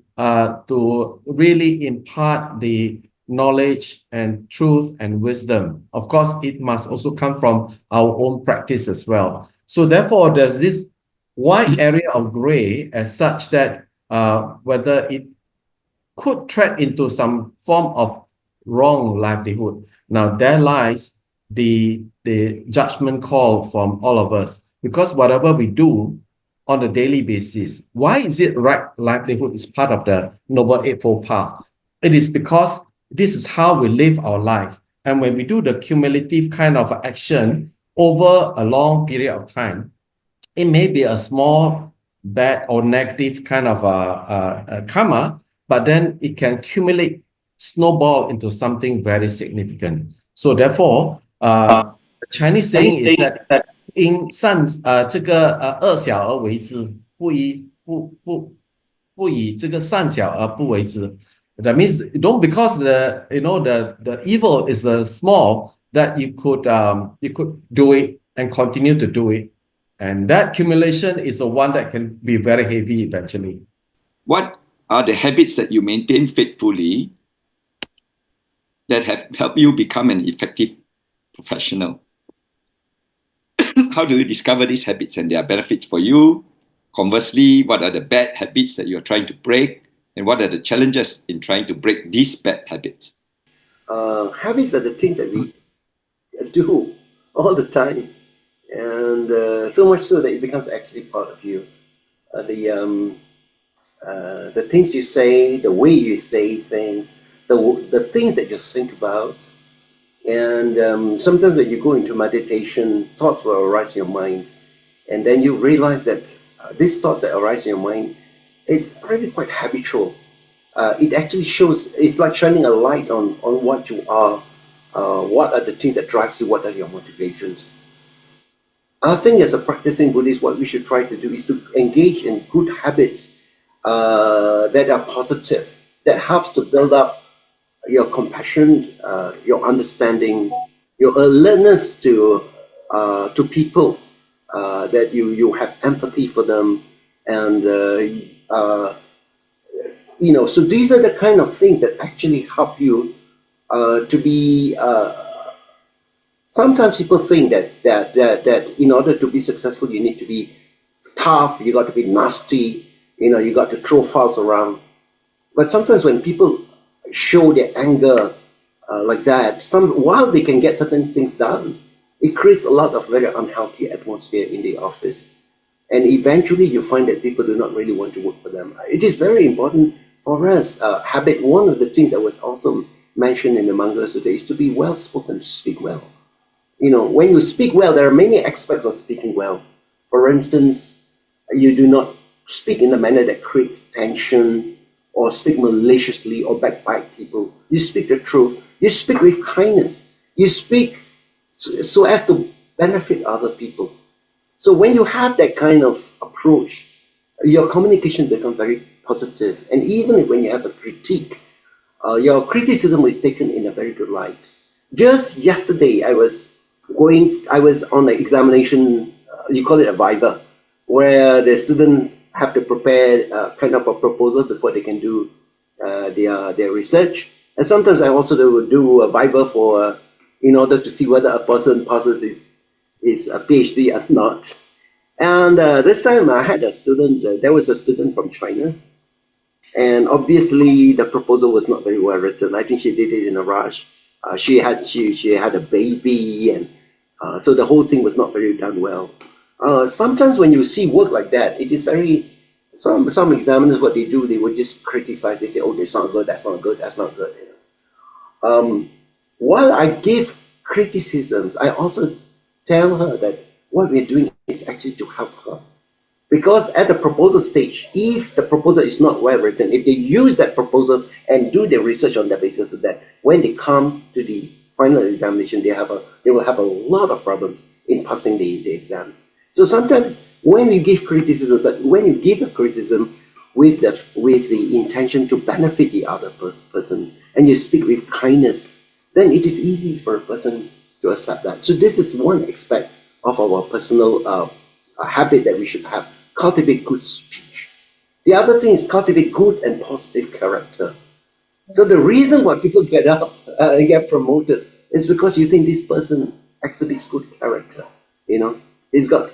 really impart the knowledge and truth and wisdom. Of course, it must also come from our own practice as well. So therefore, there's this wide area of gray as such that whether it could tread into some form of wrong livelihood. Now there lies the judgment call from all of us, because whatever we do on a daily basis, why is it right livelihood is part of the Noble Eightfold Path? It is because this is how we live our life. And when we do the cumulative kind of action over a long period of time, it may be a small bad or negative kind of a karma, but then it can accumulate, snowball into something very significant. So therefore, the Chinese saying is that 不以这个善小而为之，不以这个善小而不为之。That means don't because the evil is small that you could do it and continue to do it, and that accumulation is the one that can be very heavy eventually. What are the habits that you maintain faithfully that have helped you become an effective professional? How do you discover these habits and their benefits for you? Conversely, what are the bad habits that you're trying to break? And what are the challenges in trying to break these bad habits? Habits are the things that we do all the time, and so much so that it becomes actually part of you. The things you say, the way you say things, the things that you think about, and sometimes when you go into meditation, thoughts will arise in your mind, and then you realize that these thoughts that arise in your mind is really quite habitual. It actually shows, it's like shining a light on what you are, what are the things that drives you, what are your motivations. I think as a practicing Buddhist, what we should try to do is to engage in good habits that are positive, that helps to build up your compassion, your understanding, your alertness to people, that you have empathy for them, and so these are the kind of things that actually help you to be. Sometimes people think that in order to be successful, you need to be tough, you got to be nasty, you got to throw files around. But sometimes when people show their anger like that, while they can get certain things done, it creates a lot of very unhealthy atmosphere in the office. And eventually you find that people do not really want to work for them. It is very important for us. Habit, one of the things that was also mentioned in the Mangala Sutta is to be well spoken, to speak well. When you speak well, there are many aspects of speaking well. For instance, you do not speak in a manner that creates tension, or speak maliciously or backbite people. You speak the truth. You speak with kindness. You speak so as to benefit other people. So when you have that kind of approach, your communication becomes very positive. And even when you have a critique, your criticism is taken in a very good light. Just yesterday, I was on the examination, you call it a viva, where the students have to prepare kind of a proposal before they can do their research. And sometimes I also do a viva in order to see whether a person passes is a PhD or not. And this time I had a student, there was a student from China, and obviously the proposal was not very well written. I think she did it in a rush. She had a baby, and so the whole thing was not very done well. Sometimes when you see work like that, it is very, some examiners, what they do, they would just criticize. They say, oh, that's not good, that's not good, that's not good. While I give criticisms, I also tell her that what we're doing is actually to help her. Because at the proposal stage, if the proposal is not well written, if they use that proposal and do their research on the basis of that, when they come to the final examination, they will have a lot of problems in passing the exams. So sometimes when you give criticism, but when you give a criticism with the intention to benefit the other person, and you speak with kindness, then it is easy for a person to accept that. So this is one aspect of our personal habit that we should have. Cultivate good speech. The other thing is cultivate good and positive character. So the reason why people get promoted is because you think this person exhibits good character. You know, he's got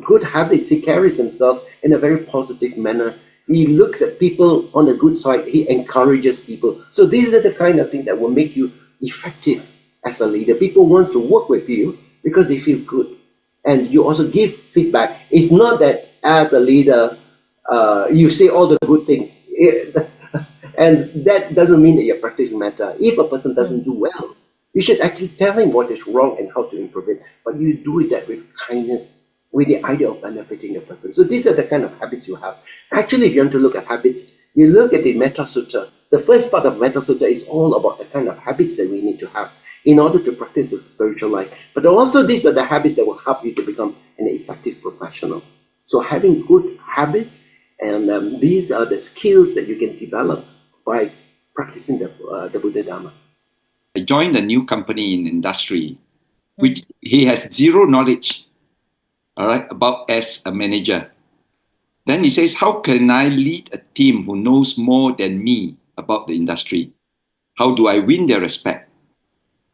good habits. He carries himself in a very positive manner. He looks at people on the good side. He encourages people. So these are the kind of things that will make you effective as a leader. People want to work with you because they feel good. And you also give feedback. It's not that as a leader, you say all the good things. And that doesn't mean that you're practicing matter. If a person doesn't do well, you should actually tell him what is wrong and how to improve it. But you do that with kindness, with the idea of benefiting the person. So these are the kind of habits you have. Actually, if you want to look at habits, you look at the Metta Sutta. The first part of Metta Sutta is all about the kind of habits that we need to have in order to practice a spiritual life. But also these are the habits that will help you to become an effective professional. So having good habits, and these are the skills that you can develop by practicing the Buddha Dhamma. I joined a new company in industry, which he has zero knowledge, all right, about as a manager. Then he says, how can I lead a team who knows more than me about the industry? How do I win their respect?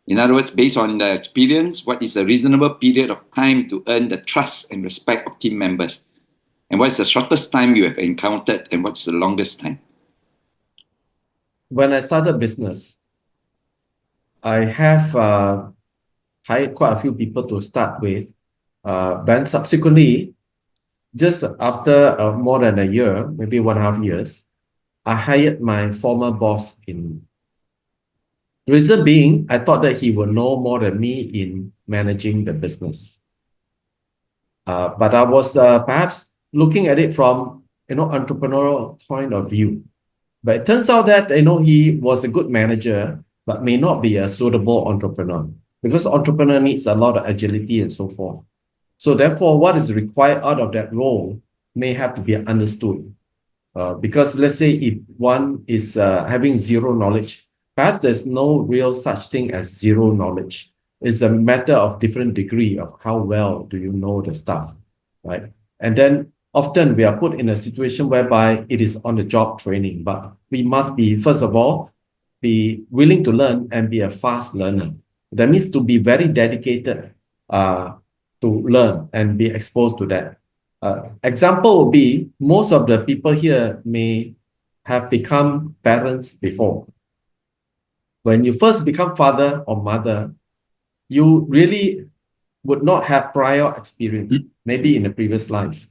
In other words, based on the experience, what is a reasonable period of time to earn the trust and respect of team members? And what is the shortest time you have encountered, and what's the longest time? When I started business, I have hired quite a few people to start with. Then subsequently, just after more than a year, maybe 1.5 years, I hired my former boss in. The reason being, I thought that he would know more than me in managing the business. But I was perhaps looking at it from entrepreneurial point of view. But it turns out that he was a good manager, but may not be a suitable entrepreneur, because entrepreneur needs a lot of agility and so forth. So therefore, what is required out of that role may have to be understood. Because let's say if one is having zero knowledge, perhaps there's no real such thing as zero knowledge. It's a matter of different degree of how well do you know the stuff, right? And then often we are put in a situation whereby it is on the job training, but we must be, first of all, be willing to learn and be a fast learner. That means to be very dedicated to learn and be exposed to that. Example would be, most of the people here may have become parents before. When you first become father or mother, you really would not have prior experience, maybe in a previous life.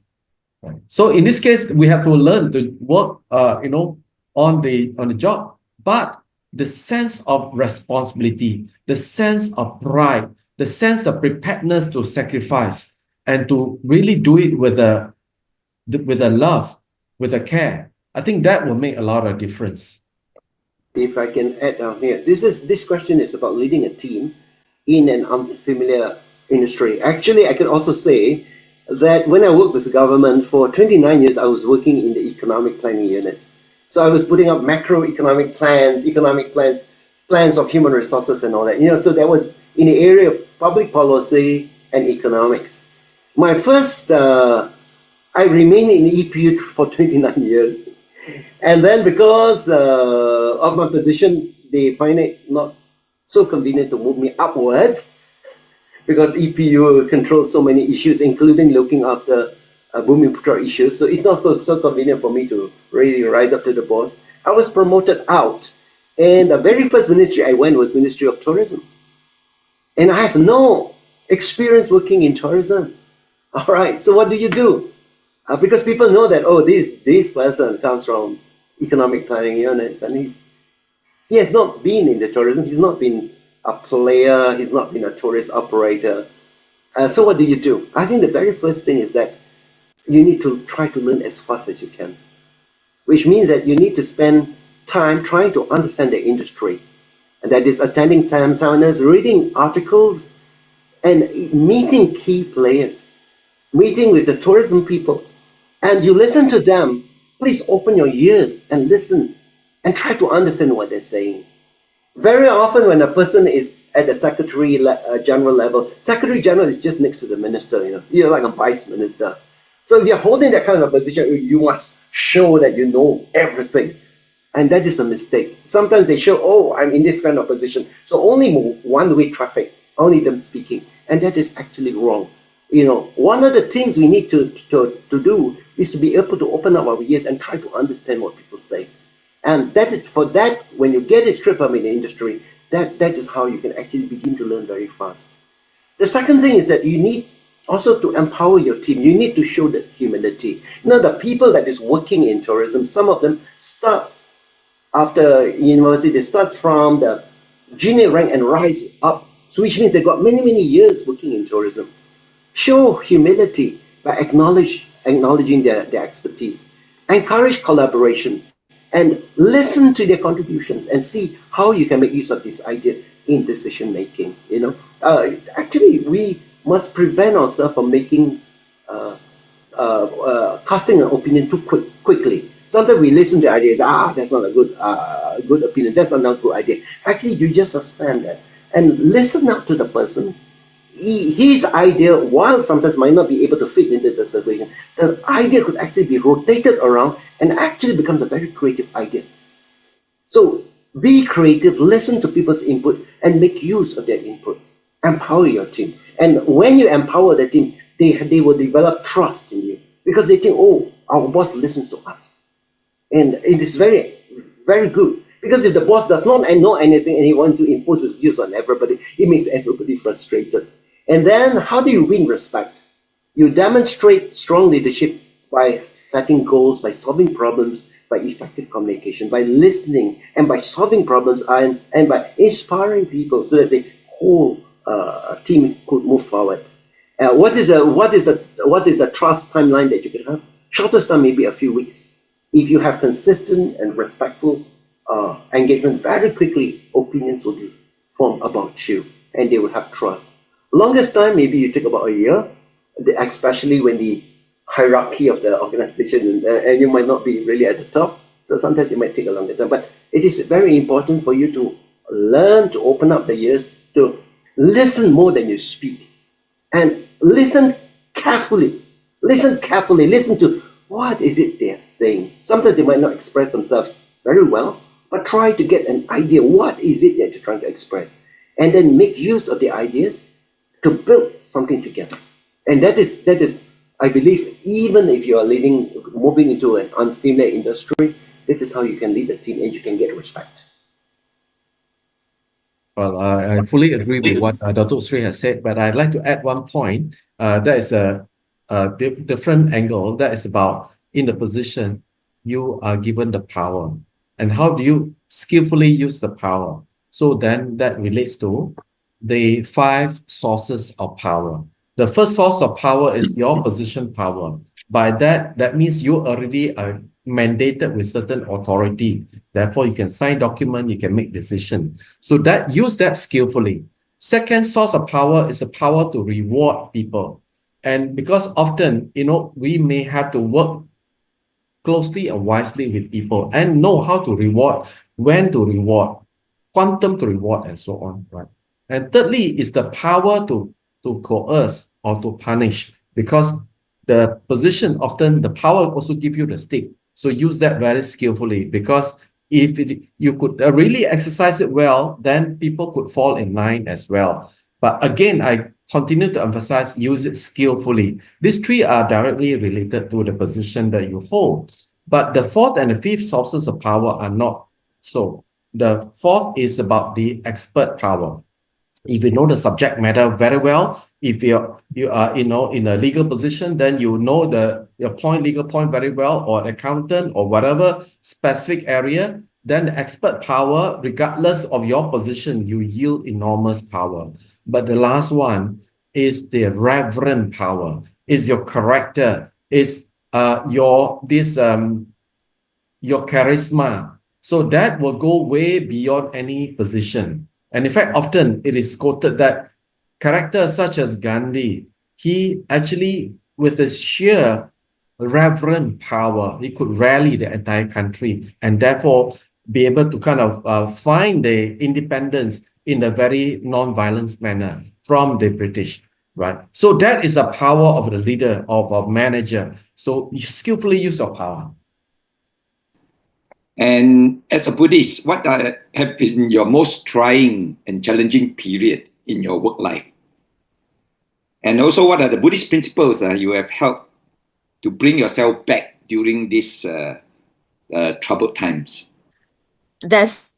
Right? So in this case, we have to learn to work, on the job. But the sense of responsibility, the sense of pride, the sense of preparedness to sacrifice, and to really do it with a love, with a care, I think that will make a lot of difference. If I can add down here, this question is about leading a team in an unfamiliar industry. Actually, I can also say that when I worked with the government for 29 years, I was working in the economic planning unit. So I was putting up macroeconomic plans, plans of human resources and all that. So that was in the area of public policy and economics. My first, I remained in EPU for 29 years. And then because of my position, they find it not so convenient to move me upwards, because EPU controls so many issues, including looking after Bumiputra issues. So it's not so convenient for me to really rise up to the boss. I was promoted out. And the very first ministry I went was Ministry of Tourism. And I have no experience working in tourism. All right, so what do you do? Because people know that, oh, this person comes from economic planning unit, and he has not been in the tourism, he's not been a player, he's not been a tourist operator. So what do you do? I think the very first thing is that you need to try to learn as fast as you can, which means that you need to spend time trying to understand the industry. And that is attending seminars, reading articles, and meeting key players, meeting with the tourism people. And you listen to them. Please open your ears and listen and try to understand what they're saying. Very often when a person is at the secretary general level, secretary general is just next to the minister, you're like a vice minister. So if you're holding that kind of a position, you must show that you know everything. And that is a mistake. Sometimes they show, oh, I'm in this kind of position. So only one-way traffic, only them speaking. And that is actually wrong. One of the things we need to do is to be able to open up our ears and try to understand what people say. And for that, when you get it straight from the industry, that is how you can actually begin to learn very fast. The second thing is that you need also to empower your team. You need to show that humility. The people that is working in tourism, some of them starts after university, they start from the junior rank and rise up, so which means they got many, many years working in tourism. Show humility by acknowledging their expertise. Encourage collaboration and listen to their contributions and see how you can make use of this idea in decision making. Actually, we must prevent ourselves from making casting an opinion too quickly. Sometimes we listen to ideas, that's not a good opinion, that's not a good idea. Actually, you just suspend that and listen out to the person. His idea, while sometimes might not be able to fit into the situation, the idea could actually be rotated around and actually becomes a very creative idea. So be creative, listen to people's input, and make use of their inputs. Empower your team. And when you empower the team, they will develop trust in you because they think, oh, our boss listens to us. And it is very, very good. Because if the boss does not know anything and he wants to impose his views on everybody, it makes everybody frustrated. And then how do you win respect? You demonstrate strong leadership by setting goals, by solving problems, by effective communication, by listening, and by solving problems, and by inspiring people so that the whole team could move forward. What is a trust timeline that you can have? Shortest time maybe a few weeks. If you have consistent and respectful engagement, very quickly opinions will be formed about you, and they will have trust. Longest time, maybe you take about a year, especially when the hierarchy of the organization, and you might not be really at the top, so sometimes it might take a longer time. But it is very important for you to learn to open up the ears, to listen more than you speak, and listen carefully. Listen to what is it they're saying. Sometimes they might not express themselves very well, but try to get an idea, what is it that you're trying to express, and then make use of the ideas to build something together. And that is, I believe, even if you are moving into an unfamiliar industry, this is how you can lead a team and you can get respect. Well, I fully agree with what Dato Sri has said, but I'd like to add one point. That is a different angle. That is about in the position you are given the power, and how do you skillfully use the power. So then that relates to the 5 sources of power. The first source of power is your position power. By that means you already are mandated with certain authority. Therefore, you can sign document, you can make decision. So use that skillfully. Second source of power is the power to reward people. And because often, we may have to work closely and wisely with people and know how to reward, when to reward, quantum to reward, and so on, right? And thirdly is the power to coerce or to punish, because the position, often the power also give you the stick. So use that very skillfully, because if you could really exercise it well, then people could fall in line as well. But again, I continue to emphasize, use it skillfully. These 3 are directly related to the position that you hold. But the 4th and the 5th sources of power are not so. The 4th is about the expert power. If you know the subject matter very well, if you are in a legal position, then you know your legal point very well, or accountant or whatever specific area, then the expert power, regardless of your position, you yield enormous power. But the last one is the reverent power, is your character, is your charisma. So that will go way beyond any position. And in fact, often it is quoted that characters such as Gandhi, he actually, with his sheer reverent power, he could rally the entire country and therefore be able to kind of find the independence in a very non-violence manner from the British, right? So that is the power of the leader, of a manager. So you skillfully use your power. And as a Buddhist, what have been your most trying and challenging period in your work life? And also, what are the Buddhist principles you have helped to bring yourself back during these troubled times? There's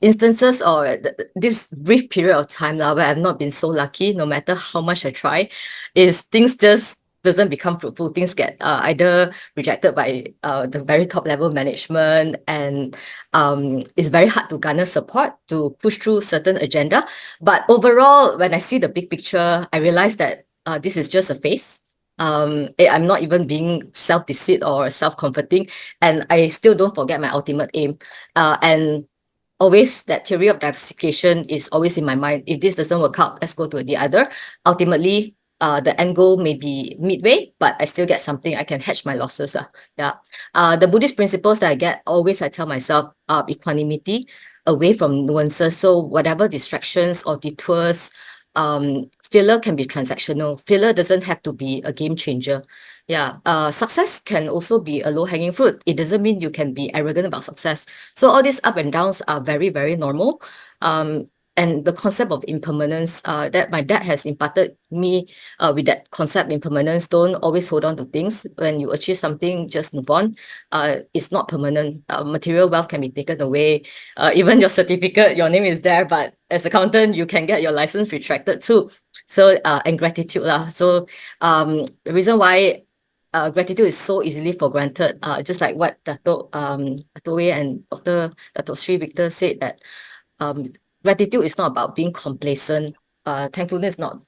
instances or this brief period of time now where I've not been so lucky, no matter how much I try, is things just doesn't become fruitful. Things get either rejected by the very top level management, and it's very hard to garner support to push through certain agenda. But overall, when I see the big picture, I realize that this is just a phase. I'm not even being self-deceit or self-comforting, and I still don't forget my ultimate aim. And always that theory of diversification is always in my mind. If this doesn't work out, let's go to the other. Ultimately, the end goal may be midway, but I still get something. I can hedge my losses. Yeah. The Buddhist principles that I get, always I tell myself, equanimity, away from nuances. So whatever distractions or detours, failure can be transactional. Failure doesn't have to be a game changer. Yeah, success can also be a low-hanging fruit. It doesn't mean you can be arrogant about success. So all these up and downs are very, very normal. And the concept of impermanence that my dad has imparted me with that concept impermanence, don't always hold on to things. When you achieve something, just move on. It's not permanent. Material wealth can be taken away. Even your certificate, your name is there, but as accountant, you can get your license retracted too. So, and gratitude lah. So, the reason why gratitude is so easily for granted, just like what Dato Wei and Dr. Dato Sri Victor said, that gratitude is not about being complacent. Thankfulness is not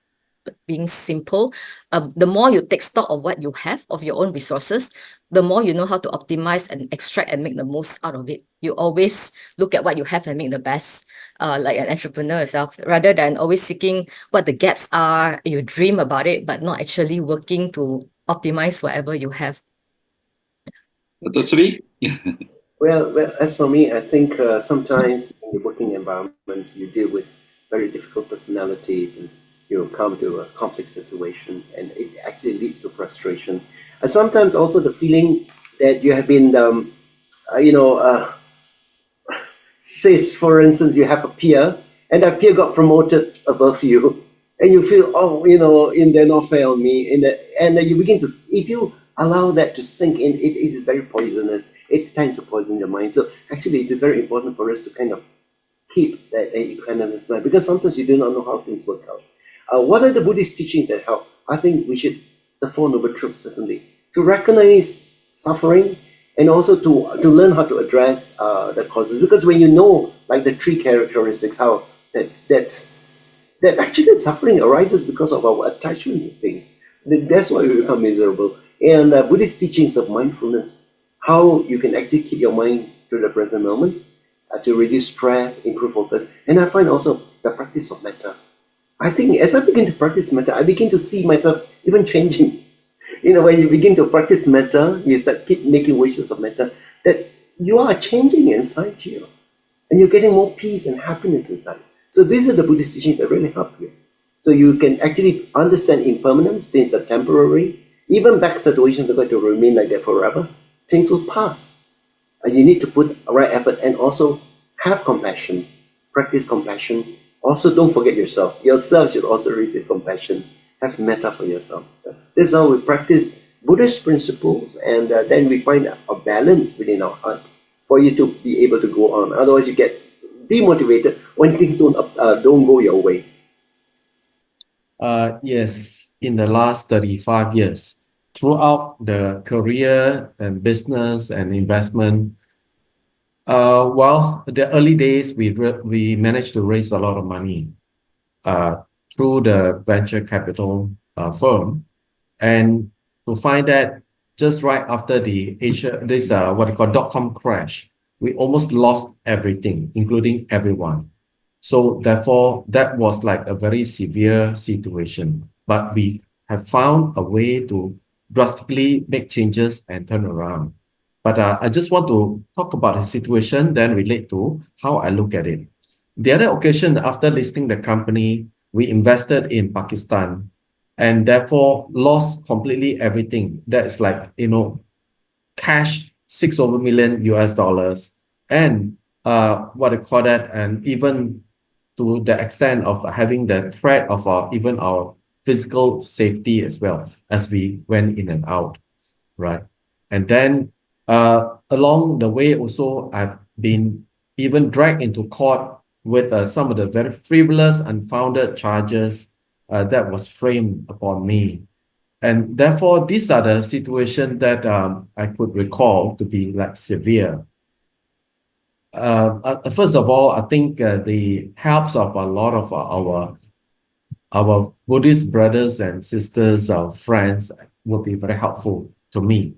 being simple. The more you take stock of what you have, of your own resources, the more you know how to optimize and extract and make the most out of it. You always look at what you have and make the best, like an entrepreneur yourself, rather than always seeking what the gaps are. You dream about it, but not actually working to optimize whatever you have. Dr. Sri? Well, as for me, I think sometimes in the working environment, you deal with very difficult personalities, and you come to a conflict situation, and it actually leads to frustration. And sometimes also the feeling that you have been, say, for instance, you have a peer, and that peer got promoted above you, and you feel, they're not fair on me, and then you begin to, if you allow that to sink in, it is very poisonous. It tends to poison your mind. So actually, it is very important for us to kind of keep that equanimous mind, because sometimes you do not know how things work out. What are the Buddhist teachings that help? I think we should, the Four Noble Truths certainly, to recognize suffering, and also to learn how to address the causes. Because when you know, like the three characteristics, how that actually suffering arises because of our attachment to things. That's why we become miserable. And Buddhist teachings of mindfulness, how you can actually keep your mind to the present moment, to reduce stress, improve focus. And I find also the practice of metta. I think as I begin to practice metta, I begin to see myself even changing. When you begin to practice metta, you start keep making wishes of metta, that you are changing inside you. And you're getting more peace and happiness inside. So these are the Buddhist teachings that really help you. So you can actually understand impermanence, things are temporary. Even bad situations are going to remain like that forever. Things will pass. And you need to put the right effort and also have compassion. Practice compassion. Also, don't forget yourself. Yourself should also receive compassion. Have metta for yourself. This is how we practice Buddhist principles, and then we find a balance within our heart for you to be able to go on. Otherwise, you get demotivated when things don't go your way. Yes, in the last 35 years, throughout the career and business and investment, the early days, we managed to raise a lot of money through the venture capital firm, and to find that just right after the what you call dot-com crash, we almost lost everything, including everyone. So therefore, that was like a very severe situation. But we have found a way to drastically make changes and turn around. But I just want to talk about the situation, then relate to how I look at it. The other occasion, after listing the company, we invested in Pakistan and therefore lost completely everything. That's like, cash 6 over million US dollars and what do you call that, and even to the extent of having the threat of even our physical safety as well as we went in and out, right? And then along the way also I've been even dragged into court with some of the very frivolous, unfounded charges that was framed upon me. And therefore, these are the situations that I could recall to be like severe. First of all, I think the helps of a lot of our Buddhist brothers and sisters, our friends, will be very helpful to me.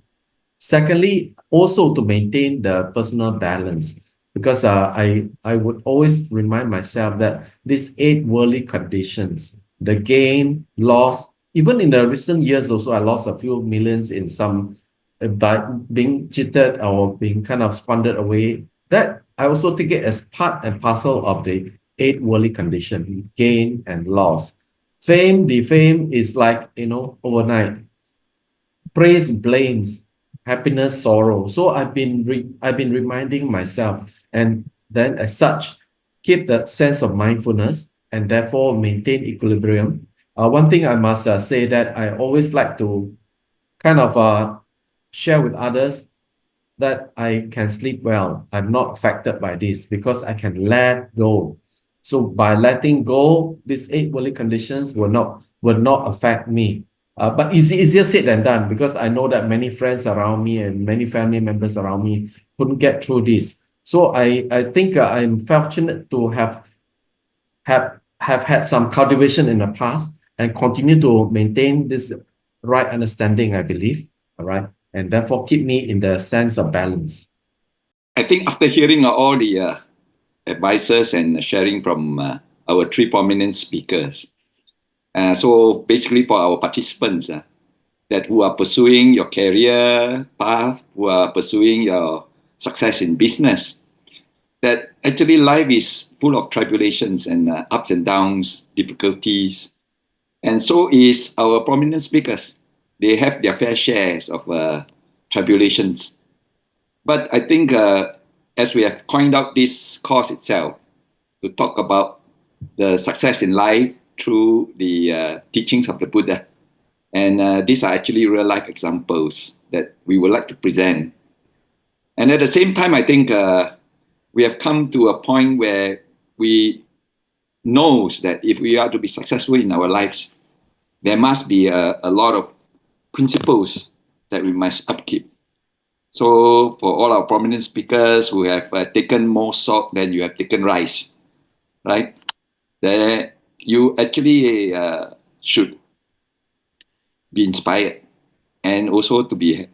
Secondly, also to maintain the personal balance, because I would always remind myself that these 8 worldly conditions, the gain, loss, even in the recent years also, I lost a few millions in some by being cheated or being kind of squandered away. That I also take it as part and parcel of the 8 worldly condition, gain and loss. Fame, defame is like, overnight. Praise, blames, happiness, sorrow. So I've been reminding myself, and then as such, keep that sense of mindfulness and therefore maintain equilibrium. One thing I must say that I always like to kind of share with others that I can sleep well. I'm not affected by this because I can let go. So by letting go, these 8 worldly conditions will not affect me. But easier said than done, because I know that many friends around me and many family members around me couldn't get through this. So I think I'm fortunate to have had some cultivation in the past and continue to maintain this right understanding, I believe. All right. And therefore keep me in the sense of balance. I think after hearing all the advices and sharing from our 3 prominent speakers, so basically for our participants that who are pursuing your career path, who are pursuing your success in business, that actually life is full of tribulations and ups and downs, difficulties. And so is our prominent speakers. They have their fair shares of tribulations. But I think as we have coined out this course itself, to talk about the success in life through the teachings of the Buddha. And these are actually real life examples that we would like to present. And at the same time, I think we have come to a point where we knows that if we are to be successful in our lives, there must be a lot of principles that we must upkeep. So for all our prominent speakers who have taken more salt than you have taken rice, right? Then you actually should be inspired and also to be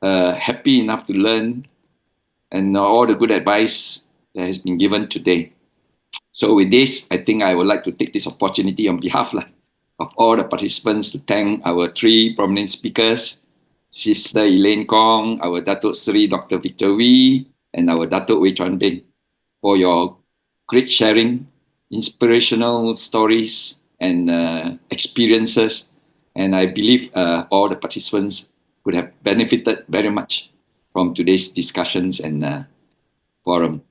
happy enough to learn and all the good advice that has been given today. So with this, I think I would like to take this opportunity on behalf of all the participants to thank our 3 prominent speakers, Sister Elaine Kong, our Datuk Seri Dr. Victor Wee, and our Datuk Wei Chuan Beng for your great sharing, inspirational stories and experiences. And I believe all the participants would have benefited very much from today's discussions and forum.